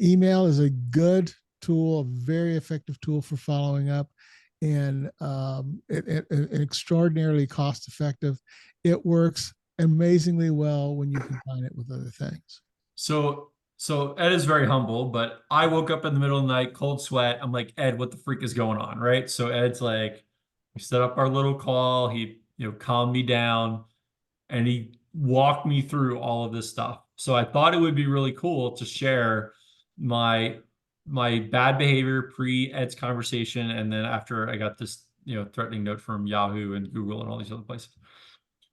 Email is a good tool, a very effective tool for following up, and extraordinarily cost effective. It works amazingly well when you combine it with other things. So Ed is very humble, but I woke up in the middle of the night, cold sweat. I'm like, Ed, what the freak is going on? Right. So Ed's like, we set up our little call. He, calmed me down, and he walked me through all of this stuff. So I thought it would be really cool to share my bad behavior pre Ed's conversation, and then after I got this, threatening note from Yahoo and Google and all these other places.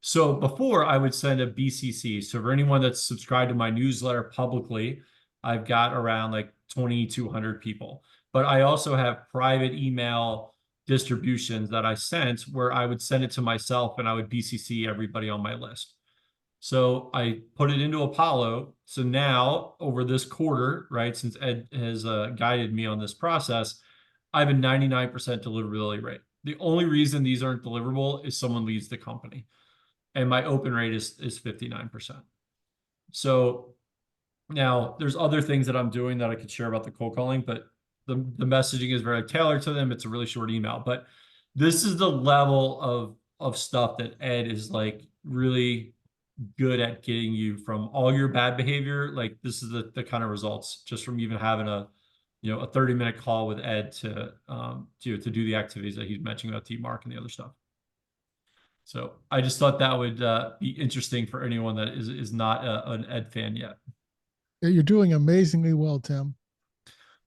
So before, I would send a BCC. So for anyone that's subscribed to my newsletter publicly, I've got around like 2,200 people. But I also have private email distributions that I sent where I would send it to myself and I would BCC everybody on my list. So I put it into Apollo. So now over this quarter, right, since Ed has guided me on this process, I have a 99% deliverability rate. The only reason these aren't deliverable is someone leaves the company. And my open rate is 59%. So now there's other things that I'm doing that I could share about the cold calling, but the messaging is very tailored to them. It's a really short email, but this is the level of stuff that Ed is like really good at getting you from all your bad behavior. Like this is the kind of results just from even having a 30-minute call with Ed to do the activities that he's mentioning about DMARC and the other stuff. So I just thought that would be interesting for anyone that is not an Ed fan yet. You're doing amazingly well, Tim.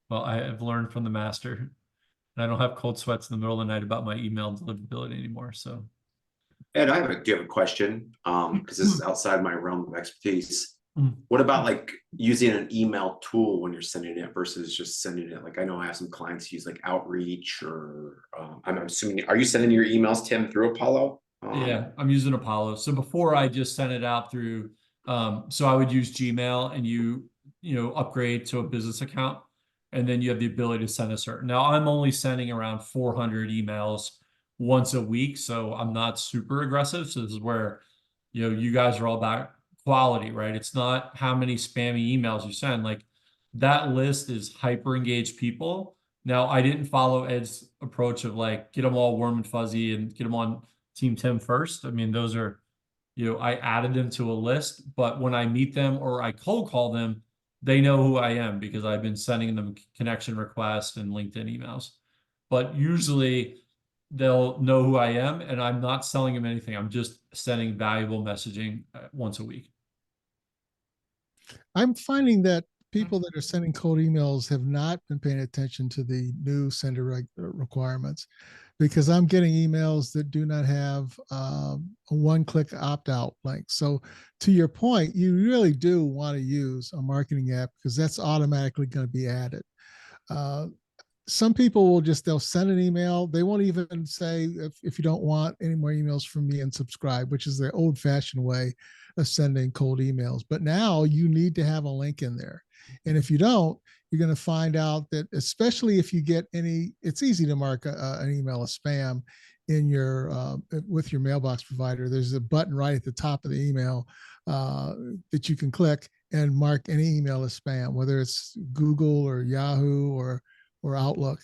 Well, I have learned from the master, and I don't have cold sweats in the middle of the night about my email deliverability anymore. So, Ed, do you have a question? Because this is outside my realm of expertise. What about like using an email tool when you're sending it versus just sending it? Like I know I have some clients use like Outreach, or I'm assuming, are you sending your emails, Tim, through Apollo? Yeah, I'm using Apollo. So before I just sent it out through, so I would use Gmail and upgrade to a business account, and then you have the ability to send a certain. Now I'm only sending around 400 emails once a week, so I'm not super aggressive. So this is where, you guys are all about quality, right? It's not how many spammy emails you send. Like that list is hyper engaged people. Now I didn't follow Ed's approach of like get them all warm and fuzzy and get them on Team Tim first. I mean, those are, I added them to a list, but when I meet them or I cold call them, they know who I am because I've been sending them connection requests and LinkedIn emails. But usually they'll know who I am and I'm not selling them anything. I'm just sending valuable messaging once a week. I'm finding that people that are sending cold emails have not been paying attention to the new sender requirements, because I'm getting emails that do not have a one-click opt-out link. So to your point, you really do want to use a marketing app because that's automatically going to be added. Some people will they'll send an email. They won't even say, if you don't want any more emails from me, and subscribe, which is the old fashioned way of sending cold emails. But now you need to have a link in there. And if you don't, you're going to find out that, especially if you get it's easy to mark an email a spam in with your mailbox provider. There's a button right at the top of the email that you can click and mark any email as spam, whether it's Google or Yahoo or Outlook.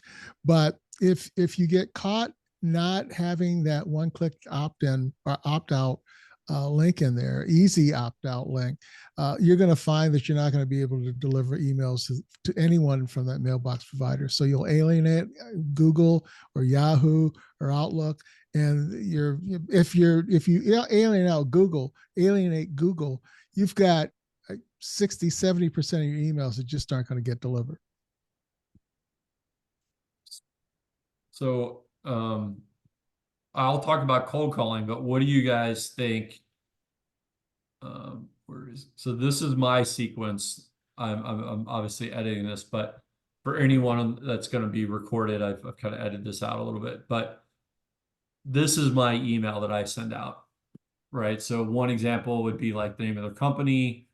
But if you get caught not having that one-click opt-in or opt-out link in there, easy opt-out link, you're going to find that you're not going to be able to deliver emails to anyone from that mailbox provider. So you'll alienate Google or Yahoo or Outlook. And if you alienate Google, you've got 60-70% of your emails that just aren't going to get delivered. So I'll talk about cold calling, but what do you guys think? So this is my sequence. I'm obviously editing this, but for anyone that's going to be recorded, I've kind of edited this out a little bit, but this is my email that I send out, right? So one example would be like the name of the company,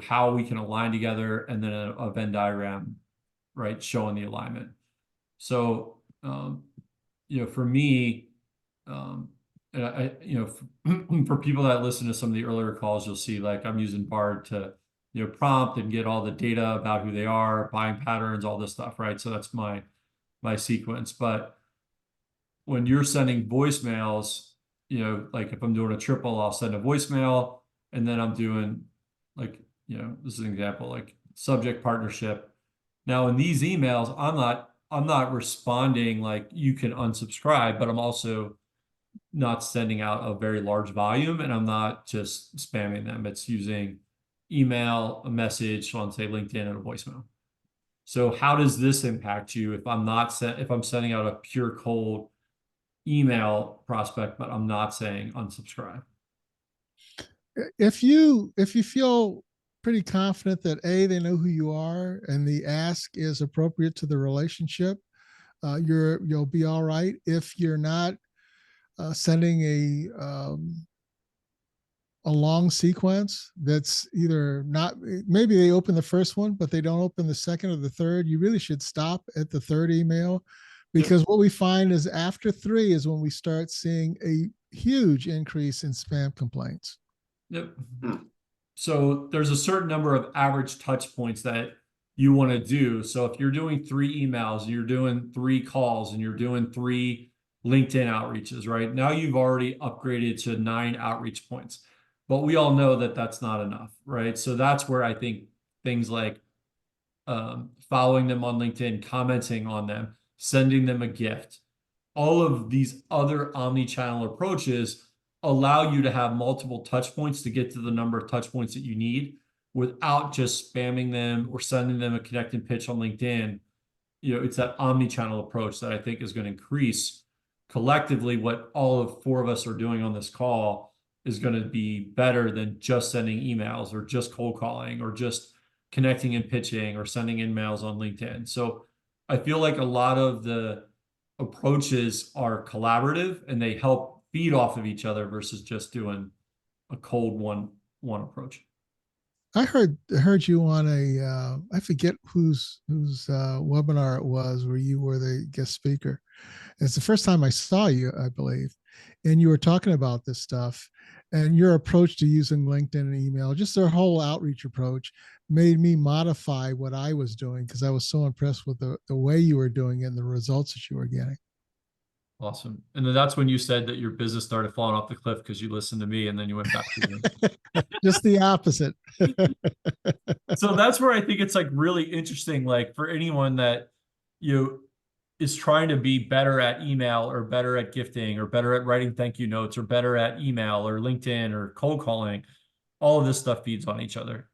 how we can align together, and then a Venn diagram, right, showing the alignment. So for me, and for people that listen to some of the earlier calls, you'll see like I'm using Bard to, prompt and get all the data about who they are, buying patterns, all this stuff, right? So that's my sequence. But when you're sending voicemails, like if I'm doing a triple, I'll send a voicemail, and then I'm doing like, this is an example, like subject partnership. Now in these emails, I'm not responding like you can unsubscribe, but I'm also not sending out a very large volume, and I'm not just spamming them. It's using email, a message on say LinkedIn, and a voicemail. So how does this impact you if I'm sending out a pure cold email prospect, but I'm not saying unsubscribe? If you feel pretty confident that they know who you are and the ask is appropriate to the relationship, you'll be all right. If you're not sending a long sequence that's either not, maybe they open the first one but they don't open the second or the third, you really should stop at the third email, because what we find is after 3 is when we start seeing a huge increase in spam complaints. Yep. So there's a certain number of average touch points that you want to do. So if you're doing 3 emails and you're doing 3 calls and you're doing 3 LinkedIn outreaches, right? Now you've already upgraded to 9 outreach points, but we all know that that's not enough, right? So that's where I think things like following them on LinkedIn, commenting on them, sending them a gift, all of these other omni-channel approaches allow you to have multiple touch points to get to the number of touch points that you need without just spamming them or sending them a connect and pitch on LinkedIn. It's that omni-channel approach that I think is going to increase collectively what all of 4 of us are doing on this call is going to be better than just sending emails or just cold calling or just connecting and pitching or sending emails on LinkedIn. So I feel like a lot of the approaches are collaborative and they help feed off of each other versus just doing a cold one approach. I heard you on a I forget whose webinar it was where you were the guest speaker. It's the first time I saw you, I believe, and you were talking about this stuff, and your approach to using LinkedIn and email, just their whole outreach approach, made me modify what I was doing because I was so impressed with the way you were doing it and the results that you were getting. Awesome. And then that's when you said that your business started falling off the cliff because you listened to me and then you went back to them. Just the opposite. So that's where I think it's like really interesting, like for anyone that is trying to be better at email or better at gifting or better at writing thank you notes or better at email or LinkedIn or cold calling, all of this stuff feeds on each other.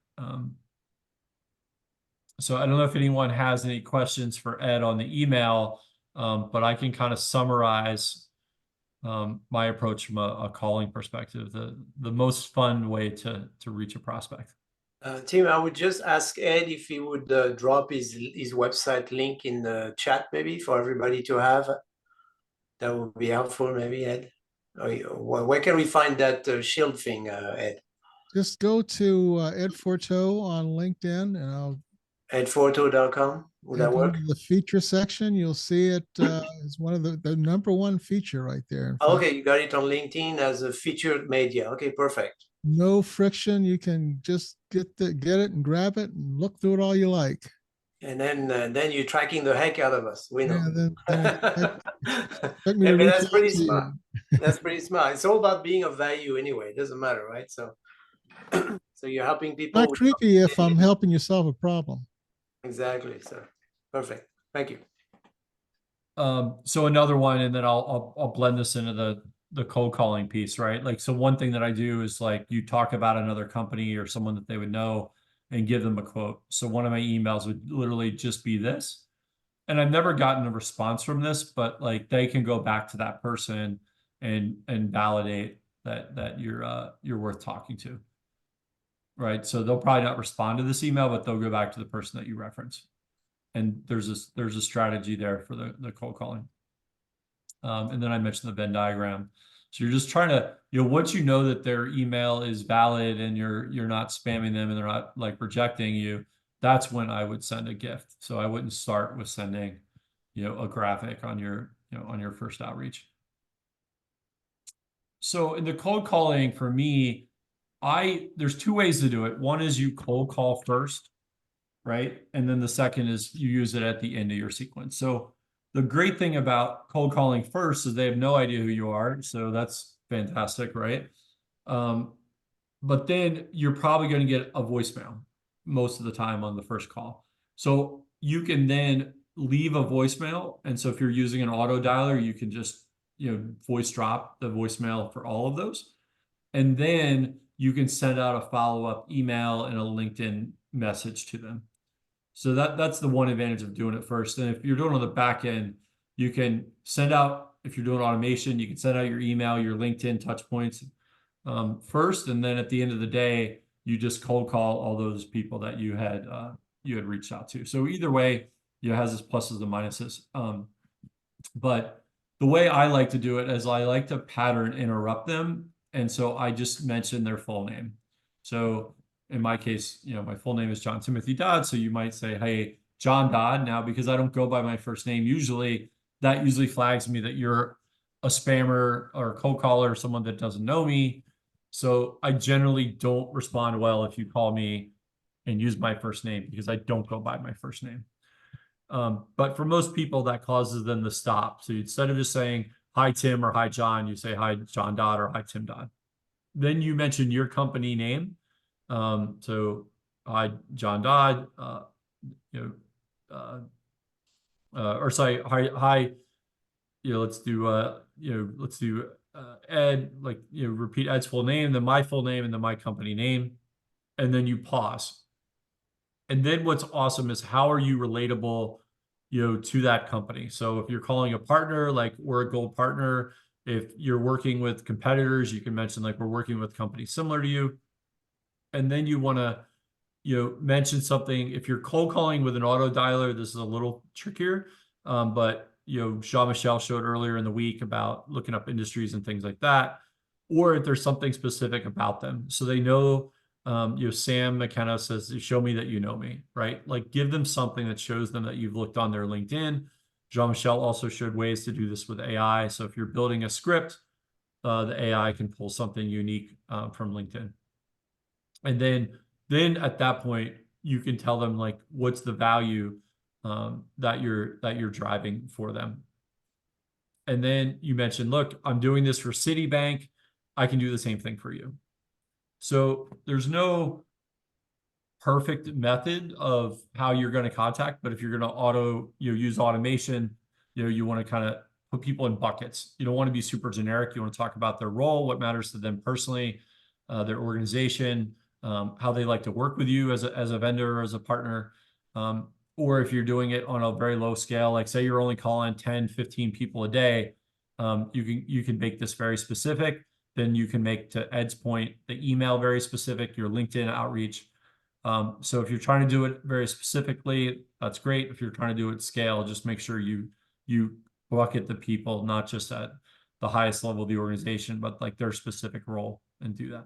So I don't know if anyone has any questions for Ed on the email, but I can kind of summarize my approach from a calling perspective, the most fun way to reach a prospect. Tim, I would just ask Ed if he would drop his website link in the chat, maybe for everybody to have. That would be helpful, maybe, Ed. Where can we find that shield thing, Ed? Just go to Ed Forteau on LinkedIn, and I'll edforto.com. Would that go work? to the feature section. You'll see it as one of the #1 feature right there. Okay, you got it on LinkedIn as a featured media. Okay, perfect. No friction. You can just get it and grab it and look through it all you like. And then you're tracking the heck out of us. We know. Yeah, Yeah, but that's pretty smart. That's pretty smart. It's all about being of value anyway. It doesn't matter, right? So, so you're helping people. Not creepy if I'm helping you solve a problem. Exactly. So, perfect. Thank you. So another one, and then I'll blend this into the cold calling piece, right? Like, so one thing that I do is like you talk about another company or someone that they would know and give them a quote. So one of my emails would literally just be this. And I've never gotten a response from this, but like they can go back to that person and validate that you're worth talking to. Right. So they'll probably not respond to this email, but they'll go back to the person that you reference. And there's a strategy there for the cold calling. And then I mentioned the Venn diagram. So you're just trying to, once you know that their email is valid and you're not spamming them and they're not like rejecting you, that's when I would send a gift. So I wouldn't start with sending, a graphic on your, on your first outreach. So in the cold calling for me, there's two ways to do it. One is you cold call first, right? And then the second is you use it at the end of your sequence. So the great thing about cold calling first is they have no idea who you are. So that's fantastic, right? But then you're probably going to get a voicemail most of the time on the first call. So you can then leave a voicemail. And so if you're using an auto dialer, you can just, voice drop the voicemail for all of those. And then you can send out a follow-up email and a LinkedIn message to them. So that's the one advantage of doing it first. And if you're doing it on the back end, you can send out, if you're doing automation, you can send out your email, your LinkedIn touch points first. And then at the end of the day, you just cold call all those people that you had reached out to. So either way, it has its pluses and minuses. But the way I like to do it is I like to pattern interrupt them. And so I just mention their full name. So in my case, my full name is John Timothy Dodd. So you might say, hey, John Dodd. Now, because I don't go by my first name, that usually flags me that you're a spammer or a cold caller or someone that doesn't know me. So I generally don't respond well if you call me and use my first name because I don't go by my first name. But for most people, that causes them to stop. So instead of just saying, hi, Tim, or hi, John, you say, hi, John Dodd, or hi, Tim Dodd. Then you mention your company name. So hi, John Dodd, or sorry, hi, let's do Ed, like, repeat Ed's full name, then my full name, and then my company name. And then you pause. And then what's awesome is how are you relatable, to that company? So if you're calling a partner, like we're a gold partner, if you're working with competitors, you can mention like we're working with companies similar to you. And then you want to, mention something. If you're cold calling with an auto dialer, this is a little trickier. But Jean-Michel showed earlier in the week about looking up industries and things like that, or if there's something specific about them. So they know, Sam McKenna says, show me that you know me, right? Like give them something that shows them that you've looked on their LinkedIn. Jean-Michel also showed ways to do this with AI. So if you're building a script, the AI can pull something unique from LinkedIn. And then at that point, you can tell them like what's the value that you're driving for them. And then you mentioned, look, I'm doing this for Citibank. I can do the same thing for you. So there's no perfect method of how you're going to contact, but if you're going to use automation, you want to kind of put people in buckets. You don't want to be super generic. You want to talk about their role, what matters to them personally, their organization, how they like to work with you as a vendor or as a partner. Or if you're doing it on a very low scale, like say you're only calling 10, 15 people a day, you can make this very specific. Then you can make, to Ed's point, the email very specific, your LinkedIn outreach. So if you're trying to do it very specifically, that's great. If you're trying to do it at scale, just make sure you bucket the people, not just at the highest level of the organization, but like their specific role, and do that.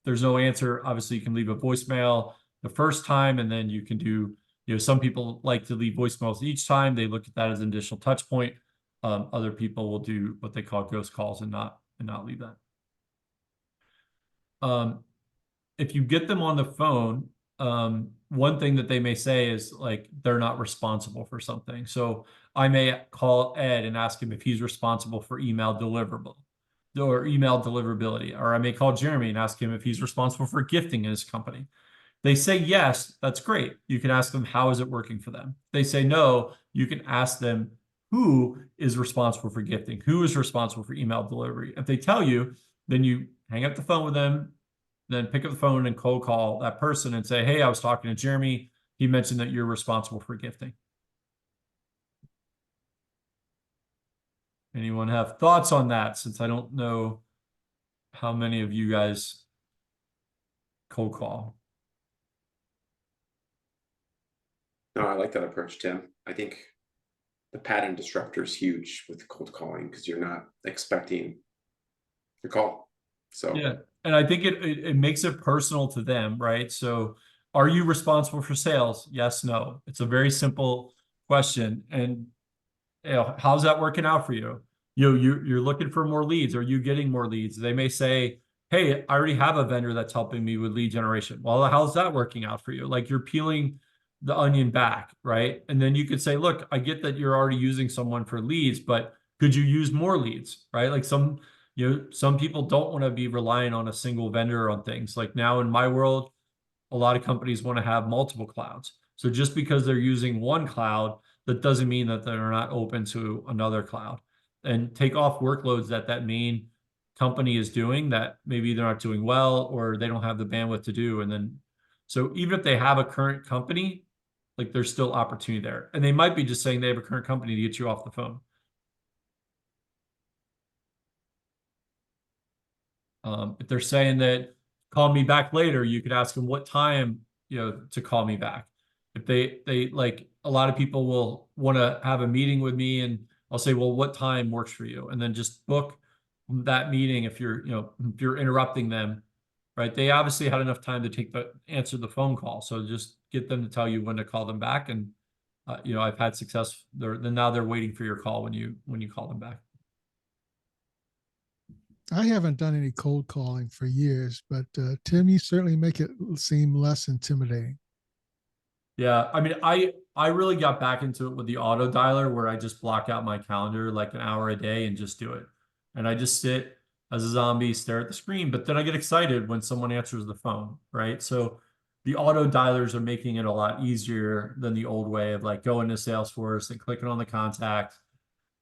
There's no answer. Obviously, you can leave a voicemail the first time, and then you can do, some people like to leave voicemails each time. They look at that as an additional touch point. Other people will do what they call ghost calls and not leave that. If you get them on the phone, one thing that they may say is like they're not responsible for something. So I may call Ed and ask him if he's responsible for email deliverable or email deliverability, or I may call Jeremy and ask him if he's responsible for gifting in his company. They say yes, that's great. You can ask them, how is it working for them? They say no, you can ask them who is responsible for gifting, who is responsible for email delivery. If they tell you, then you hang up the phone with them, then pick up the phone and cold call that person and say, hey, I was talking to Jeremy. He mentioned that you're responsible for gifting. Anyone have thoughts on that? Since I don't know how many of you guys cold call. No, I like that approach, Tim. I think the pattern disruptor is huge with cold calling because you're not expecting the call. So yeah, and I think it makes it personal to them, right? So are you responsible for sales? Yes, no. It's a very simple question. And how's that working out for you? You're looking for more leads. Are you getting more leads? They may say, hey, I already have a vendor that's helping me with lead generation. Well, how's that working out for you? Like you're peeling the onion back, right? And then you could say, look, I get that you're already using someone for leads, but could you use more leads, right? Like some people don't want to be relying on a single vendor on things. Like now in my world, a lot of companies want to have multiple clouds. So just because they're using one cloud, that doesn't mean that they're not open to another cloud, and take off workloads that main company is doing that maybe they're not doing well, or they don't have the bandwidth to do. And then, so even if they have a current company, like there's still opportunity there. And they might be just saying they have a current company to get you off the phone. If they're saying that call me back later, you could ask them what time, to call me back. If they like, a lot of people will want to have a meeting with me, and I'll say, well, what time works for you? And then just book that meeting. If you're interrupting them, right? They obviously had enough time to answer the phone call. So just get them to tell you when to call them back. And, I've had success there. Then now they're waiting for your call when you call them back. I haven't done any cold calling for years, but Tim, you certainly make it seem less intimidating. Yeah, I mean, I really got back into it with the auto dialer, where I just block out my calendar like an hour a day and just do it. And I just sit as a zombie, stare at the screen, but then I get excited when someone answers the phone, right? So the auto dialers are making it a lot easier than the old way of like going to Salesforce and clicking on the contact.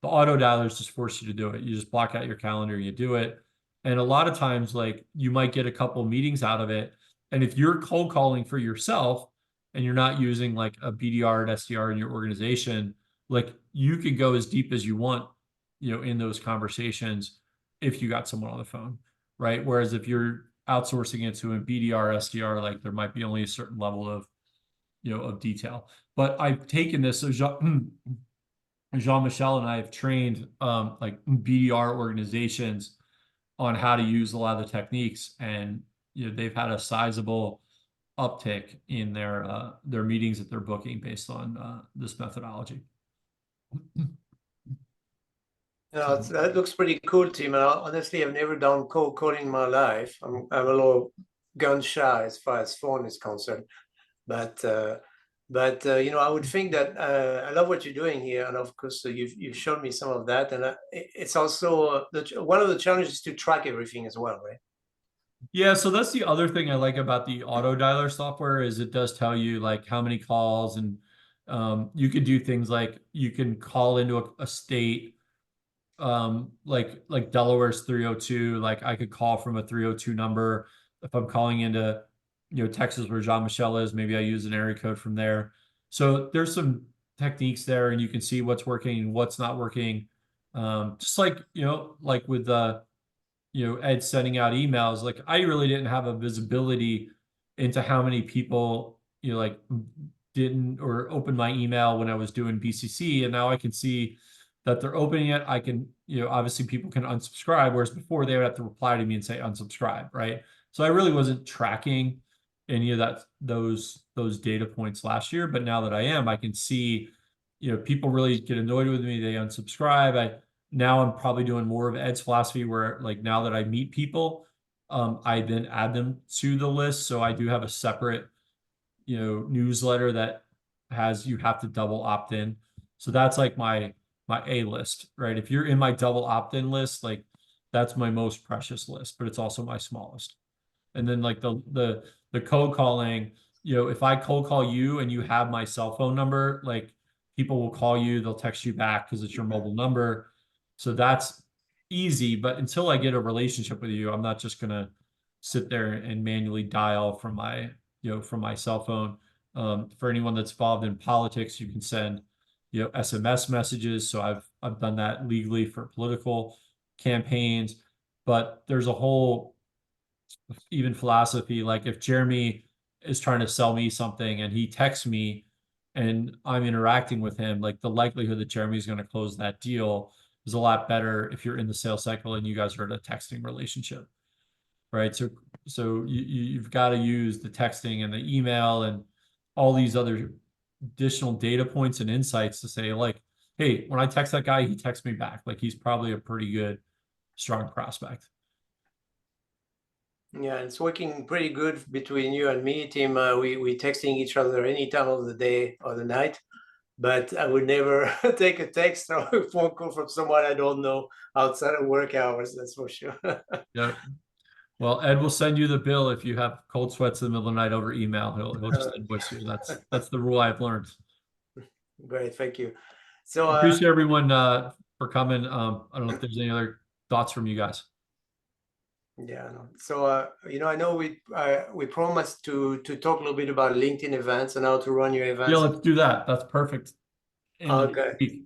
The auto dialers just force you to do it. You just block out your calendar, you do it. And a lot of times, like you might get a couple meetings out of it. And if you're cold calling for yourself and you're not using like a BDR and SDR in your organization, like you could go as deep as you want, in those conversations if you got someone on the phone, right? Whereas if you're outsourcing it to a BDR, SDR, like there might be only a certain level of, of detail. But I've taken this, so Jean-Michel and I have trained like BDR organizations on how to use a lot of the techniques, and they've had a sizable uptick in their meetings that they're booking based on this methodology. That looks pretty cool, Tim. And honestly, I've never done cold calling in my life. I'm a little gun shy as far as phone is concerned, but I would think that I love what you're doing here, and of course you've shown me some of that, and it's also one of the challenges to track everything as well, right? Yeah, so that's the other thing I like about the auto dialer software is it does tell you like how many calls, and you could do things like you can call into a state like Delaware's 302. Like I could call from a 302 number. If I'm calling into Texas where Jean-Michel is, maybe I use an area code from there. So there's some techniques there, and you can see what's working and what's not working. Just like like with Ed sending out emails, like I really didn't have a visibility into how many people like didn't or opened my email when I was doing BCC, and now I can see that they're opening it. I can obviously people can unsubscribe, whereas before they would have to reply to me and say unsubscribe, right? So I really wasn't tracking any of those data points last year, but now that I am, I can see people really get annoyed with me, they unsubscribe. Now I'm probably doing more of Ed's philosophy where like now that I meet people, I then add them to the list. So I do have a separate, newsletter that has, you have to double opt in. So that's like my A list, right? If you're in my double opt-in list, like that's my most precious list, but it's also my smallest. And then like the cold calling, if I cold call you and you have my cell phone number, like people will call you, they'll text you back because it's your mobile number. So that's easy. But until I get a relationship with you, I'm not just gonna sit there and manually dial from my cell phone. For anyone that's involved in politics, you can send SMS messages. So I've done that legally for political campaigns. But there's a whole even philosophy, like if Jeremy is trying to sell me something and he texts me and I'm interacting with him, like the likelihood that Jeremy's going to close that deal is a lot better if you're in the sales cycle and you guys are in a texting relationship, right? So you've got to use the texting and the email and all these other additional data points and insights to say like, hey, when I text that guy, he texts me back. Like he's probably a pretty good, strong prospect. Yeah, it's working pretty good between you and me, Tim. We texting each other any time of the day or the night, but I would never take a text or a phone call from someone I don't know outside of work hours. That's for sure. Yeah. Well, Ed will send you the bill if you have cold sweats in the middle of the night over email. He'll just invoice you. That's the rule I've learned. Great, thank you. So Appreciate everyone for coming. I don't know if there's any other thoughts from you guys. Yeah, no. So I know we promised to talk a little bit about LinkedIn events and how to run your events. Yeah, let's do that. That's perfect. Okay.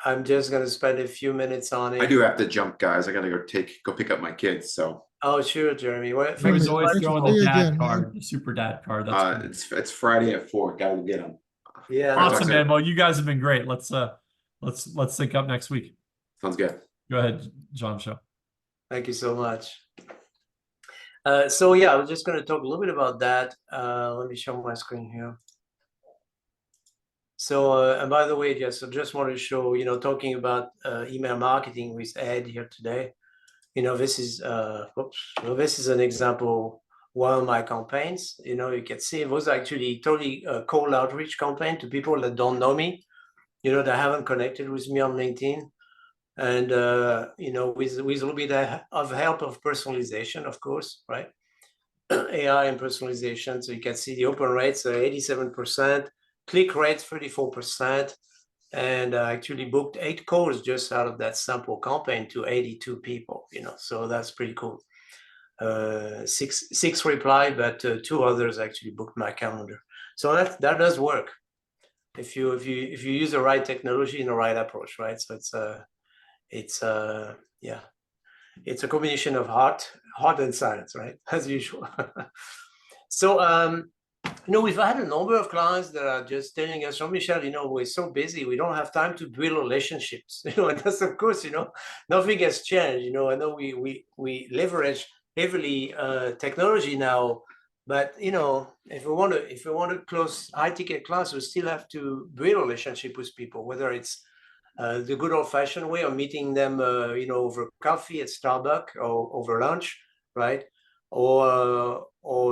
I'm just gonna spend a few minutes on it. I do have to jump, guys. I gotta go pick up my kids. So oh sure, Jeremy. Well, He was always throwing the dad again, card, the super dad card. That's cool. it's Friday at 4. Gotta get them. Yeah. Awesome, man. Well, you guys have been great. Let's sync up next week. Sounds good. Go ahead, Jean-Michel. Thank you so much. So yeah, I was just going to talk a little bit about that. Let me show my screen here. So, and by the way, I just want to show, talking about email marketing with Ed here today. This is this is an example one of my campaigns. You can see it was actually totally a cold outreach campaign to people that don't know me, that haven't connected with me on LinkedIn. And with a little bit of help of personalization, of course, right? AI and personalization. So you can see the open rates are 87%, click rates 34%, and actually booked 8 calls just out of that sample campaign to 82 people. So that's pretty cool. 6 reply, but 2 others actually booked my calendar. So that does work if you use the right technology and the right approach, right? So it's a combination of heart and science, right? As usual. So We've had a number of clients that are just telling us, Jean-Michel, we're so busy, we don't have time to build relationships. And that's, of course, nothing has changed. I know we leverage heavily technology now, but if we want to close high ticket clients, we still have to build a relationship with people, whether it's the good old fashioned way of meeting them, over coffee at Starbucks or over lunch, right? Or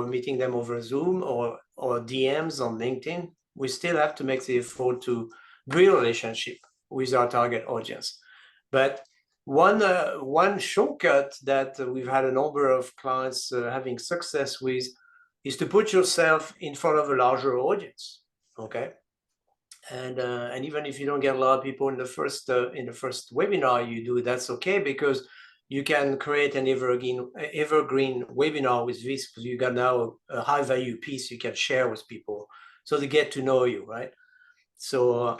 meeting them over Zoom or DMs on LinkedIn. We still have to make the effort to build a relationship with our target audience. But one shortcut that we've had a number of clients having success with is to put yourself in front of a larger audience. Okay. And even if you don't get a lot of people in the first webinar you do, that's okay, because you can create an evergreen webinar with this, because you got now a high value piece you can share with people, so they get to know you, right? So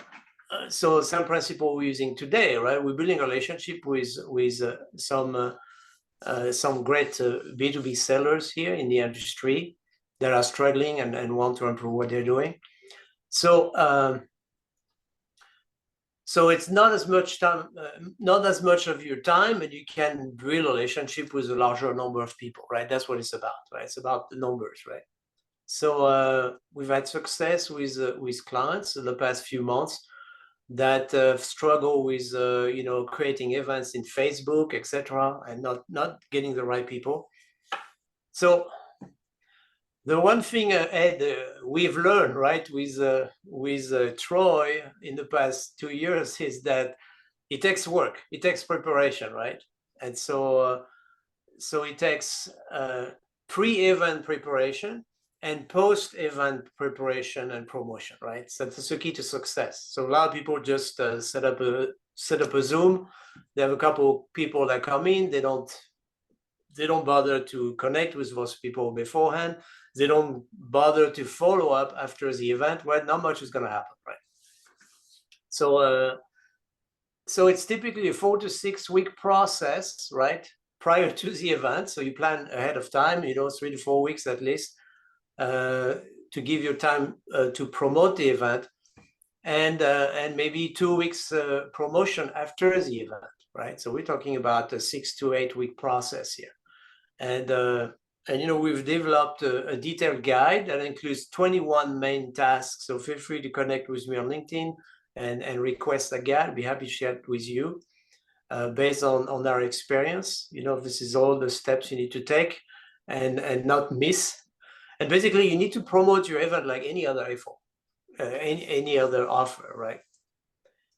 some principle we're using today, right? We're building a relationship with some great B2B sellers here in the industry that are struggling and want to improve what they're doing. So it's not as much time, not as much of your time, and you can build a relationship with a larger number of people, right? That's what it's about, right? It's about the numbers, right? So we've had success with clients in the past few months that struggle with creating events in Facebook, etc., and not getting the right people. So the one thing, Ed, we've learned, right, with Troy in the past 2 years is that it takes work, it takes preparation, right? And so it takes pre-event preparation and post-event preparation and promotion, right? So that's the key to success. So a lot of people just set up a Zoom. They have a couple people that come in. They don't bother to connect with those people beforehand. They don't bother to follow up after the event. Well, not much is going to happen, right? So it's typically a 4 to 6 week process, right, prior to the event. So you plan ahead of time, 3 to 4 weeks at least, to give you time to promote the event, and maybe 2 weeks promotion after the event, right? So we're talking about a 6 to 8 week process here. And we've developed a detailed guide that includes 21 main tasks. So feel free to connect with me on LinkedIn and request a guide. I'd be happy to share it with you based on our experience. This is all the steps you need to take and not miss. And basically, you need to promote your event like any other effort, any other offer, right?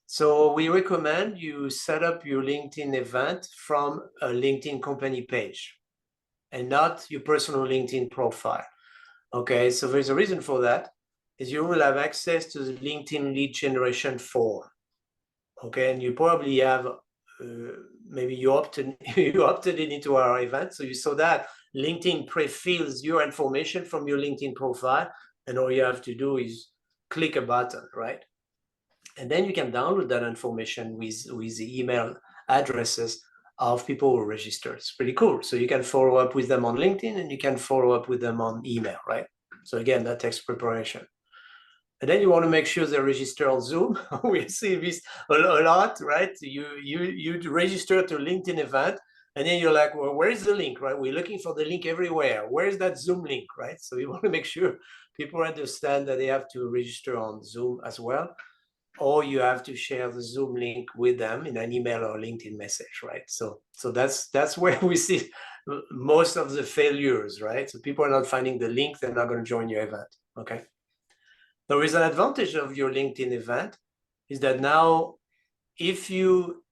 So we recommend you set up your LinkedIn event from a LinkedIn company page and not your personal LinkedIn profile. Okay, so there's a reason for that, is you will have access to the LinkedIn lead generation form. Okay, and you probably have, maybe you opted into our event, so you saw that LinkedIn pre-fills your information from your LinkedIn profile, and all you have to do is click a button, right? And then you can download that information with the email addresses of people who registered. It's pretty cool. So you can follow up with them on LinkedIn, and you can follow up with them on email, right? So again, that takes preparation. And then you want to make sure they register on Zoom. We see this a lot, right? You register to a LinkedIn event, and then you're like, well, where is the link, right? We're looking for the link everywhere. Where is that Zoom link, right? So you want to make sure people understand that they have to register on Zoom as well, or you have to share the Zoom link with them in an email or LinkedIn message, right? So that's where we see most of the failures, right? So people are not finding the link, they're not going to join your event, okay? There is an advantage of your LinkedIn event, is that now if you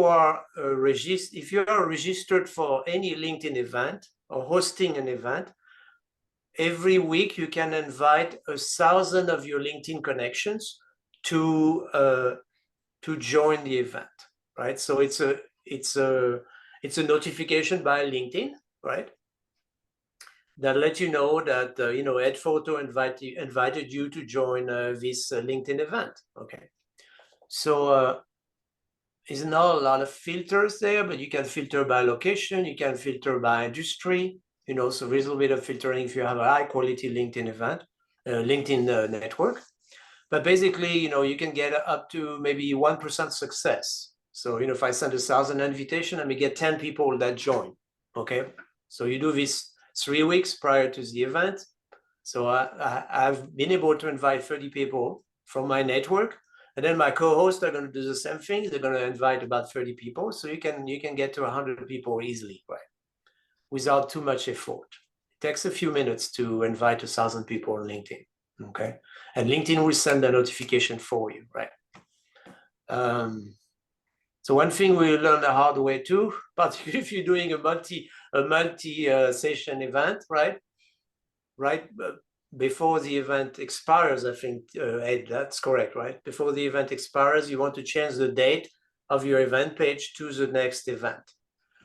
are registered for any LinkedIn event or hosting an event, every week you can invite 1,000 of your LinkedIn connections to join the event, right? So it's a notification by LinkedIn, right, that let you know that Ed Photo invited you to join this LinkedIn event. Okay, so there's not a lot of filters there, but you can filter by location, you can filter by industry, so there's a little bit of filtering if you have a high quality LinkedIn event. LinkedIn network. But basically, you can get up to maybe 1% success. So, if I send 1,000 invitation, I may get 10 people that join. Okay. So you do this 3 weeks prior to the event. So I've been able to invite 30 people from my network. And then my co-hosts are going to do the same thing. They're going to invite about 30 people. So you can get to 100 people easily, right? Without too much effort. It takes a few minutes to invite 1,000 people on LinkedIn. Okay. And LinkedIn will send a notification for you, right? So one thing we learned the hard way too, particularly if you're doing a multi session event, right? Before the event expires, I think, Ed, that's correct, right? Before the event expires, you want to change the date of your event page to the next event.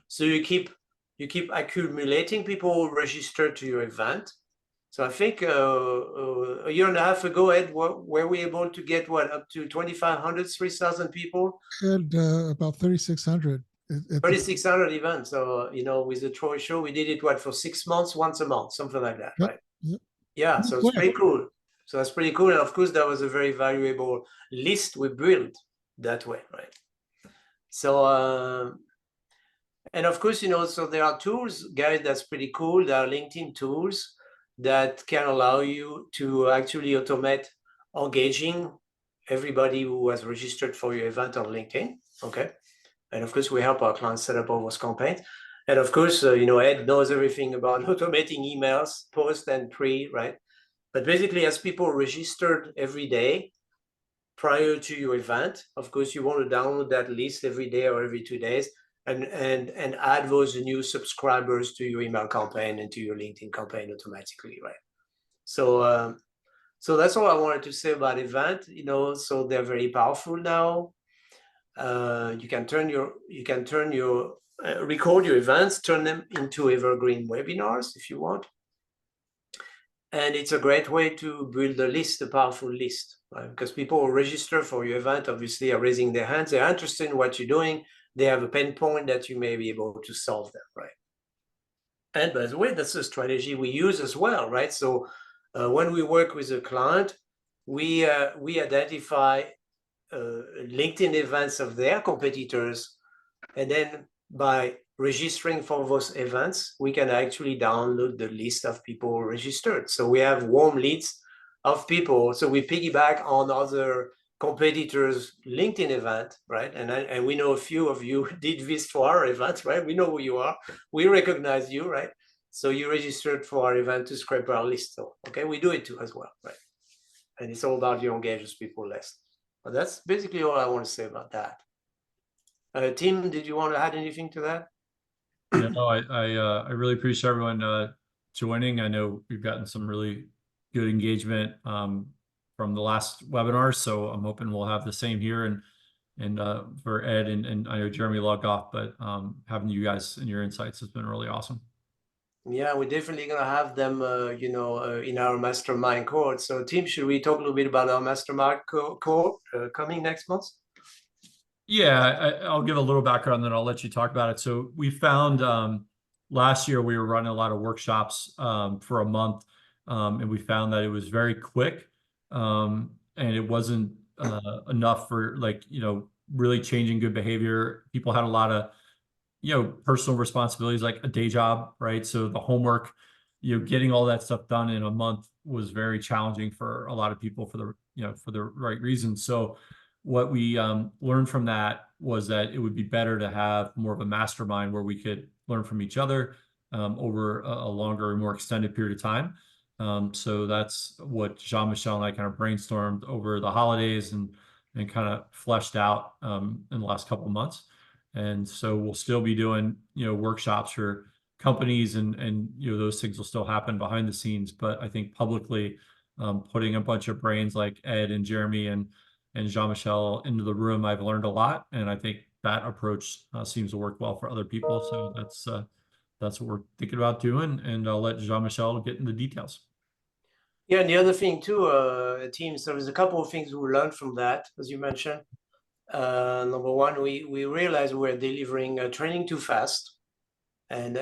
So you keep accumulating people registered to your event. So I think a year and a half ago, Ed, were we able to get up to 2,500, 3,000 people? And about 3,600. 3,600 events. So, with the Troy show, we did it for 6 months, once a month, something like that, Yep, right? yep. Yeah, so it's pretty cool. So that's pretty cool. And of course, that was a very valuable list we built that way, right? So, and of course, so there are tools, guys, that's pretty cool. There are LinkedIn tools that can allow you to actually automate engaging everybody who has registered for your event on LinkedIn, okay? And of course, we help our clients set up all those campaigns. And of course, Ed knows everything about automating emails, post and pre, right? But basically, as people registered every day prior to your event, of course, you want to download that list every day or every 2 days and add those new subscribers to your email campaign and to your LinkedIn campaign automatically, right? So, so that's all I wanted to say about event. So they're very powerful now. You can record your events, turn them into evergreen webinars if you want. And it's a great way to build a powerful list, right? Because people who register for your event obviously are raising their hands. They're interested in what you're doing. They have a pain point that you may be able to solve them, right? And by the way, that's a strategy we use as well, right? So when we work with a client, we identify LinkedIn events of their competitors, and then by registering for those events, we can actually download the list of people registered. So we have warm leads of people. So we piggyback on other competitors' LinkedIn event, right? And we know a few of you did this for our event, right? We know who you are. We recognize you, right? So you registered for our event to scrape our list. So, okay, we do it too as well, right? And it's all about your engaged people list. But that's basically all I want to say about that. Tim, did you want to add anything to that? Yeah, no, I really appreciate everyone joining. I know we've gotten some really good engagement from the last webinar, so I'm hoping we'll have the same here. And for Ed and I know Jeremy logged off, but having you guys and your insights has been really awesome. Yeah, we're definitely gonna have them, in our mastermind cohort. So, Tim, should we talk a little bit about our mastermind cohort coming next month? Yeah, I'll give a little background, then I'll let you talk about it. So we found last year we were running a lot of workshops for a month, and we found that it was very quick, and it wasn't enough for really changing good behavior. People had a lot of personal responsibilities like a day job, right? So the homework, getting all that stuff done in a month was very challenging for a lot of people for the right reasons. So what we learned from that was that it would be better to have more of a mastermind where we could learn from each other over a longer, more extended period of time. So that's what Jean-Michel and I kind of brainstormed over the holidays and kind of fleshed out in the last couple of months. And so we'll still be doing workshops for companies and those things will still happen behind the scenes. But I think publicly putting a bunch of brains like Ed and Jeremy and Jean-Michel into the room, I've learned a lot, and I think that approach seems to work well for other people. So that's what we're thinking about doing, and I'll let Jean-Michel get into the details. Yeah, and the other thing too, teams, there was a couple of things we learned from that, as you mentioned. Number one, we realized we're delivering training too fast, and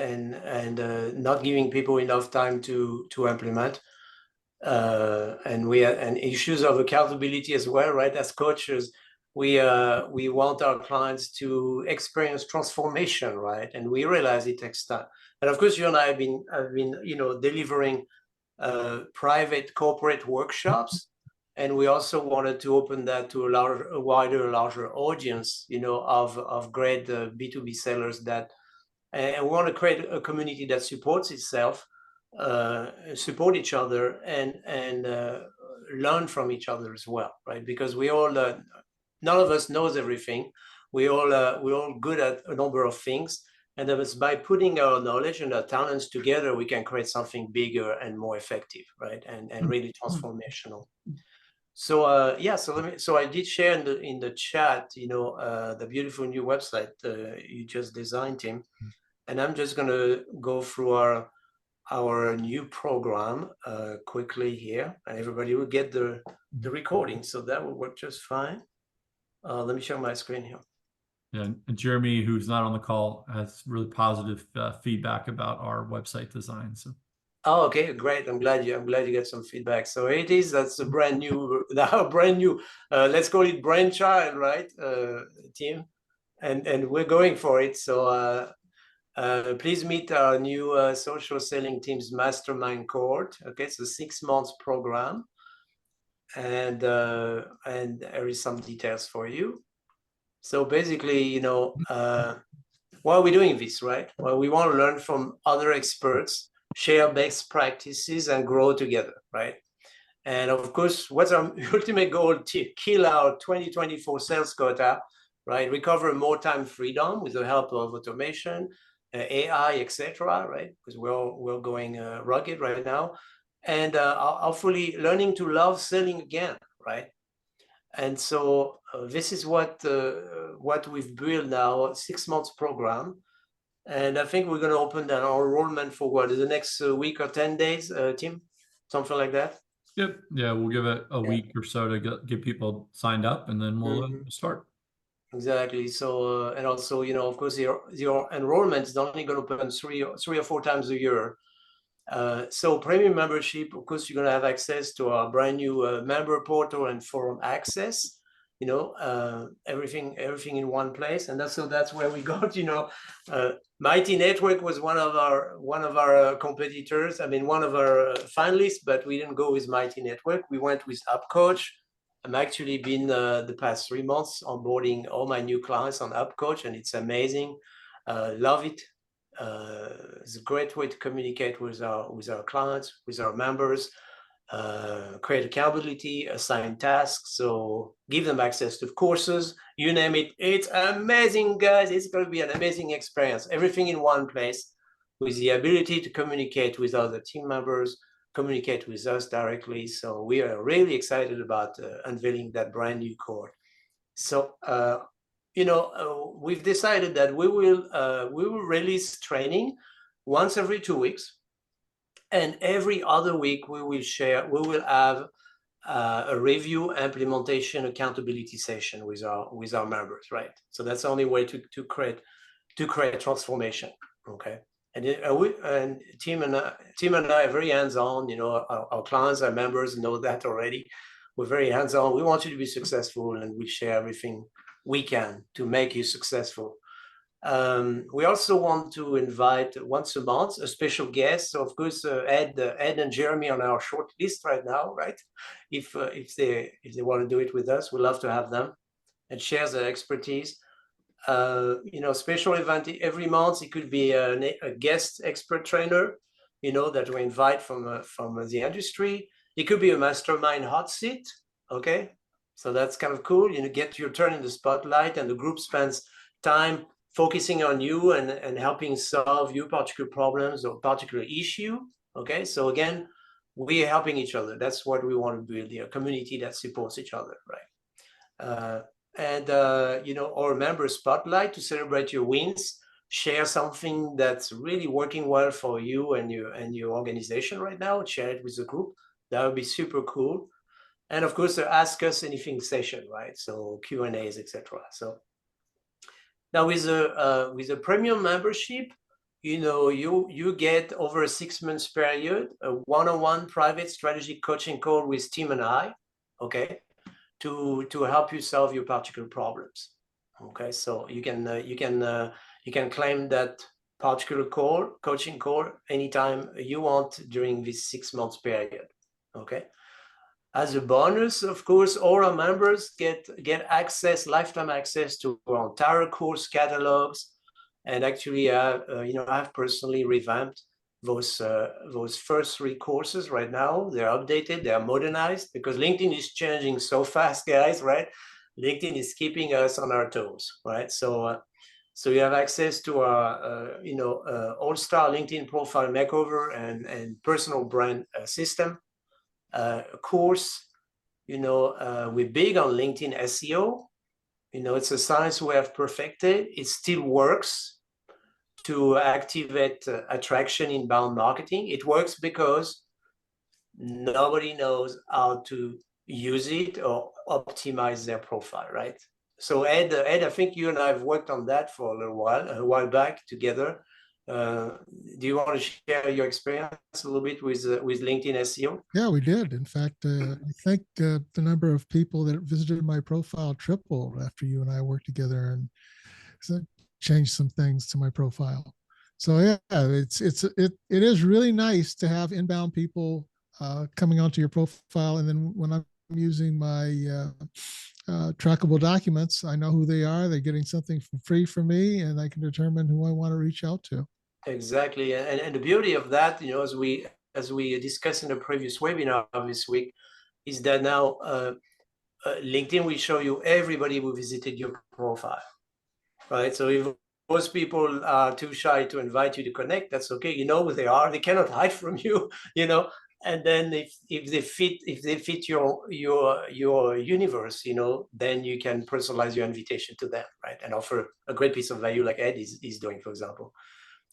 not giving people enough time to implement. and issues of accountability as well, right? As coaches, we want our clients to experience transformation, right? And we realize it takes time. And of course, you and I have been delivering private corporate workshops, and we also wanted to open that to a larger audience, of great B2B sellers and we want to create a community that supports itself, support each other, and learn from each other as well, right? Because we all, none of us knows everything. We're all good at a number of things, and that was by putting our knowledge and our talents together, we can create something bigger and more effective, right? And really transformational. So so I did share in the chat, the beautiful new website you just designed, Tim. And I'm just going to go through our new program quickly here, and everybody will get the recording, so that will work just fine. Let me share my screen here. Yeah, and Jeremy, who's not on the call, has really positive feedback about our website design. So. Oh, okay, great. I'm glad you get some feedback. So it is, that's a brand new, let's call it brainchild, right, team, and we're going for it. So please meet our new social selling team's mastermind cohort. Okay, it's a 6 months program, and there is some details for you. So basically, why are we doing this, right? Well, we want to learn from other experts, share best practices, and grow together, right? And of course, what's our ultimate goal? To kill our 2024 sales quota, right? Recover more time freedom with the help of automation, AI, etc., right? Because we're going rugged right now, and hopefully learning to love selling again, right? And so this is what we've built now, a 6 months program, and I think we're going to open that enrollment for what, the next week or 10 days, Tim, something like that. Yep. Yeah, we'll give it a week or so to get people signed up, and then we'll start. Exactly. So, and also, of course, your enrollment is only going to open three or four times a year. So premium membership, of course, you're going to have access to our brand new member portal and forum access, everything in one place. And that's where we got, Mighty Network was one of our competitors. I mean, one of our finalists, but we didn't go with Mighty Network. We went with UpCoach. I'm actually been the past 3 months onboarding all my new clients on UpCoach, and it's amazing. Love it. It's a great way to communicate with our clients, with our members, create accountability, assign tasks, so give them access to courses, you name it. It's amazing, guys. It's going to be an amazing experience. Everything in one place, with the ability to communicate with other team members, communicate with us directly. So we are really excited about unveiling that brand new core. So we've decided that we will release training once every 2 weeks, and every other week we will have a review, implementation, accountability session with our members, right? So that's the only way to create transformation. Okay. And Tim and I are very hands-on. Our clients, our members know that already. We're very hands-on. We want you to be successful, and we share everything we can to make you successful. We also want to invite once a month a special guest. So of course, Ed and Jeremy on our short list right now, right? If they want to do it with us, we'd love to have them and share their expertise. Special event every month. It could be a guest expert trainer, that we invite from the industry. It could be a mastermind hot seat. Okay, so that's kind of cool. Get your turn in the spotlight, and the group spends time focusing on you and helping solve your particular problems or particular issue. Okay, so again, we're helping each other. That's what we want to build here, a community that supports each other, right? Or member spotlight to celebrate your wins, share something that's really working well for you and your organization right now, and share it with the group. That would be super cool. And of course, ask us anything session, right? So Q&As, etc. So now with a premium membership, you get over a 6 months period a one-on-one private strategy coaching call with Tim and I, okay, to help you solve your particular problems. Okay, so you can claim that particular coaching call anytime you want during this 6 months period. Okay. As a bonus, of course, all our members get lifetime access to our entire course catalogs, and actually, I've personally revamped those first 3 courses right now. They're updated, they're modernized, because LinkedIn is changing so fast, guys, right? LinkedIn is keeping us on our toes, right? So you have access to our, all-star LinkedIn profile makeover and personal brand system course. We're big on LinkedIn SEO. It's a science we have perfected. It still works to activate attraction inbound marketing. It works because nobody knows how to use it or optimize their profile, right? So Ed, I think you and I have worked on that for a while back together. Do you want to share your experience a little bit with LinkedIn SEO? Yeah, we did. In fact, I think the number of people that visited my profile tripled after you and I worked together, and so changed some things to my profile. So yeah, it is really nice to have inbound people coming onto your profile, and then when I'm using my trackable documents, I know who they are. They're getting something for free from me, and I can determine who I want to reach out to. Exactly, and the beauty of that, as we discussed in the previous webinar this week, is that now LinkedIn will show you everybody who visited your profile, right? So if most people are too shy to invite you to connect, that's okay. You know who they are. They cannot hide from you, And then if they fit your universe, then you can personalize your invitation to them, right? And offer a great piece of value like Ed is doing, for example.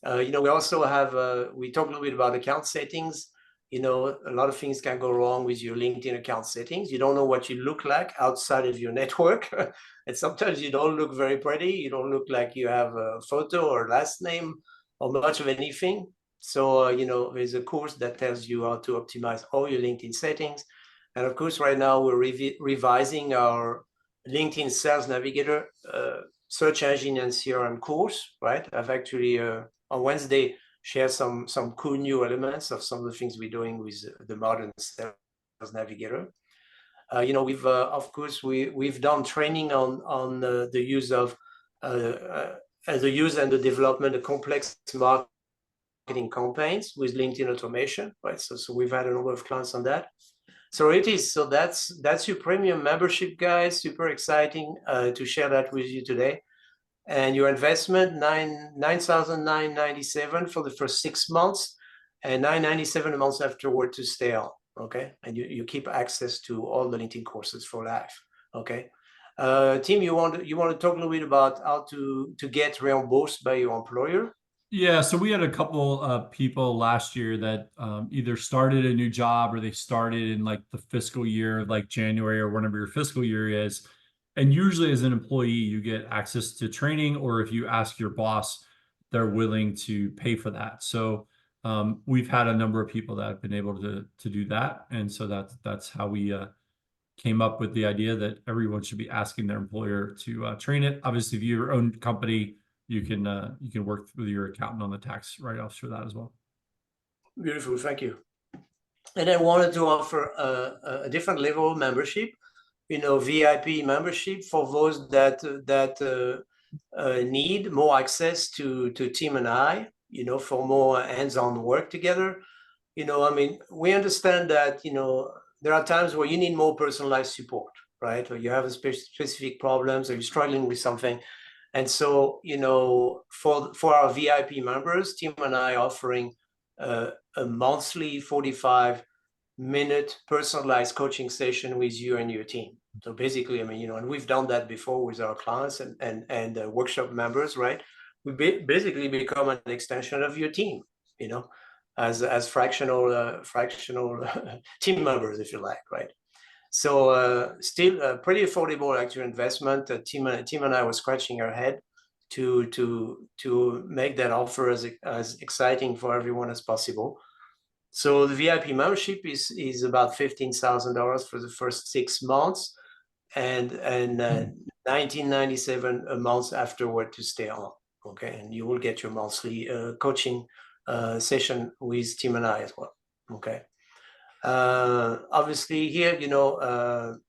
We also have, we talked a little bit about account settings. A lot of things can go wrong with your LinkedIn account settings. You don't know what you look like outside of your network. And sometimes you don't look very pretty. You don't look like you have a photo or last name or much of anything. So, there's a course that tells you how to optimize all your LinkedIn settings. And of course, right now we're revising our LinkedIn Sales Navigator search engine and CRM course, right? I've actually, on Wednesday, share some cool new elements of some of the things we're doing with the modern Sales Navigator. We've of course we've done training on the use of the use and the development of complex marketing campaigns with LinkedIn automation, right? So we've had a number of clients on that. So it is. So that's your premium membership, guys. Super exciting to share that with you today. And your investment, $9,997 for the first 6 months, and $997 a month afterward to stay on. Okay, and you keep access to all the LinkedIn courses for life. Okay, Tim, you want to talk a little bit about how to get reimbursed by your employer? Yeah, so we had a couple of people last year that either started a new job or they started in like the fiscal year, like January or whenever your fiscal year is. And usually as an employee, you get access to training, or if you ask your boss, they're willing to pay for that. So we've had a number of people that have been able to do that. And so that's how we came up with the idea that everyone should be asking their employer to train it. Obviously, if you have your own company, you can work with your accountant on the tax write-offs for that as well. Beautiful, thank you. And I wanted to offer a different level of membership, VIP membership for those that need more access to Tim and I, for more hands-on work together. We understand that, there are times where you need more personalized support, right? Or you have a specific problems, or you're struggling with something. And so, for our VIP members, Tim and I are offering a monthly 45-minute personalized coaching session with you and your team. So basically, and we've done that before with our clients and workshop members, right? We basically become an extension of your team, as fractional team members, if you like, right? So still pretty affordable actual investment. Tim and I were scratching our head to make that offer as exciting for everyone as possible. So the VIP membership is about $15,000 for the first 6 months, and $19.97 a month afterward to stay on. Okay, and you will get your monthly coaching session with Tim and I as well. Okay, obviously here, you know,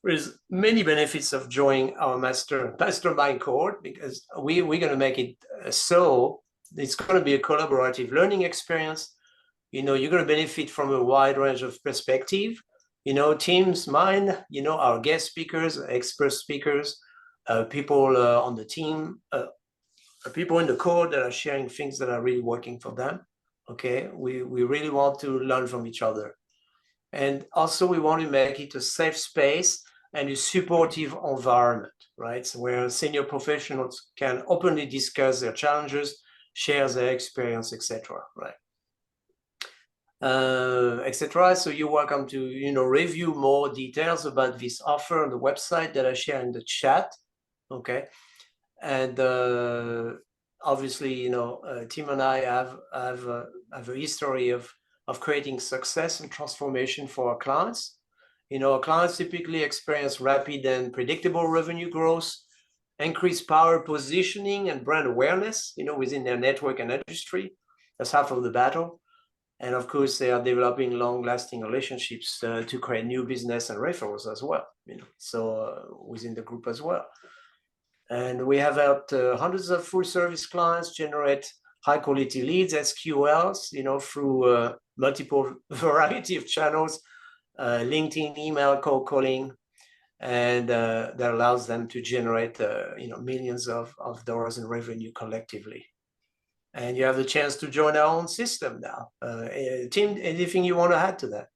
there's many benefits of joining our mastermind cohort, because we're going to make it so it's going to be a collaborative learning experience. You know, you're going to benefit from a wide range of perspective. You know, Tim's, mine, you know, our guest speakers, expert speakers, people on the team, people in the cohort that are sharing things that are really working for them. Okay, we really want to learn from each other. And also we want to make it a safe space and a supportive environment, right? So where senior professionals can openly discuss their challenges, share their experience, etc. Right? Etc. So you're welcome to, you know, review more details about this offer on the website that I share in the chat. Okay, and obviously, you know, Tim and I have a history of creating success and transformation for our clients. You know, our clients typically experience rapid and predictable revenue growth, increased power positioning and brand awareness, you know, within their network and industry. That's half of the battle. And of course, they are developing long-lasting relationships to create new business and referrals as well, you know, so within the group as well. And we have helped hundreds of full-service clients generate high-quality leads, SQLs, you know, through multiple variety of channels, LinkedIn, email, cold calling, and that allows them to generate, you know, millions of dollars in revenue collectively. And you have the chance to join our own system now. Tim, anything you want to add to that?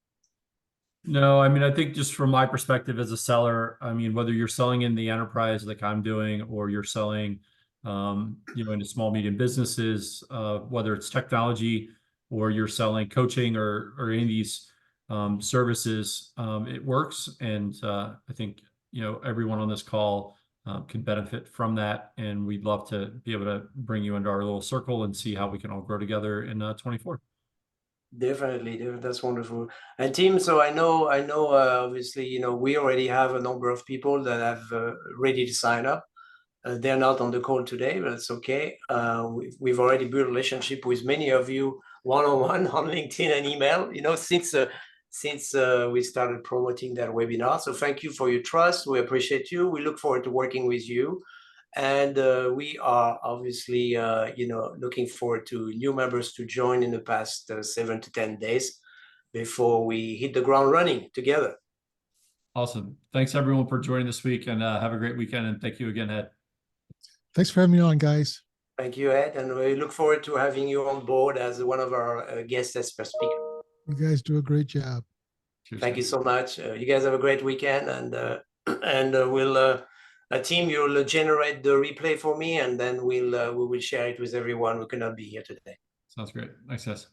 No, I mean, I think just from my perspective as a seller, I mean, whether you're selling in the enterprise like I'm doing, or you're selling, you know, into small, medium businesses, whether it's technology or you're selling coaching or any of these services, it works. And I think, you know, everyone on this call can benefit from that. And we'd love to be able to bring you into our little circle and see how we can all grow together in 24. Definitely, that's wonderful. And Tim, so I know, obviously, you know, we already have a number of people that have ready to sign up. They're not on the call today, but it's okay. We've already built a relationship with many of you one-on-one on LinkedIn and email, you know, since we started promoting that webinar. So thank you for your trust. We appreciate you. We look forward to working with you. And we are obviously, you know, looking forward to new members to join in the past 7 to 10 days before we hit the ground running together. Awesome. Thanks everyone for joining this week, and have a great weekend. And thank you again, Ed. Thanks for having me on, guys. Thank you, Ed. And we look forward to having you on board as one of our guest expert speakers. You guys do a great job. Cheers, Thank guys. you so much. You guys have a great weekend, and we'll team, you'll generate the replay for me, and then we will share it with everyone who cannot be here today. Sounds great. Thanks, guys.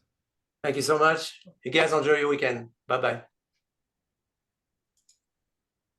Thank you so much. You guys enjoy your weekend. Bye-bye.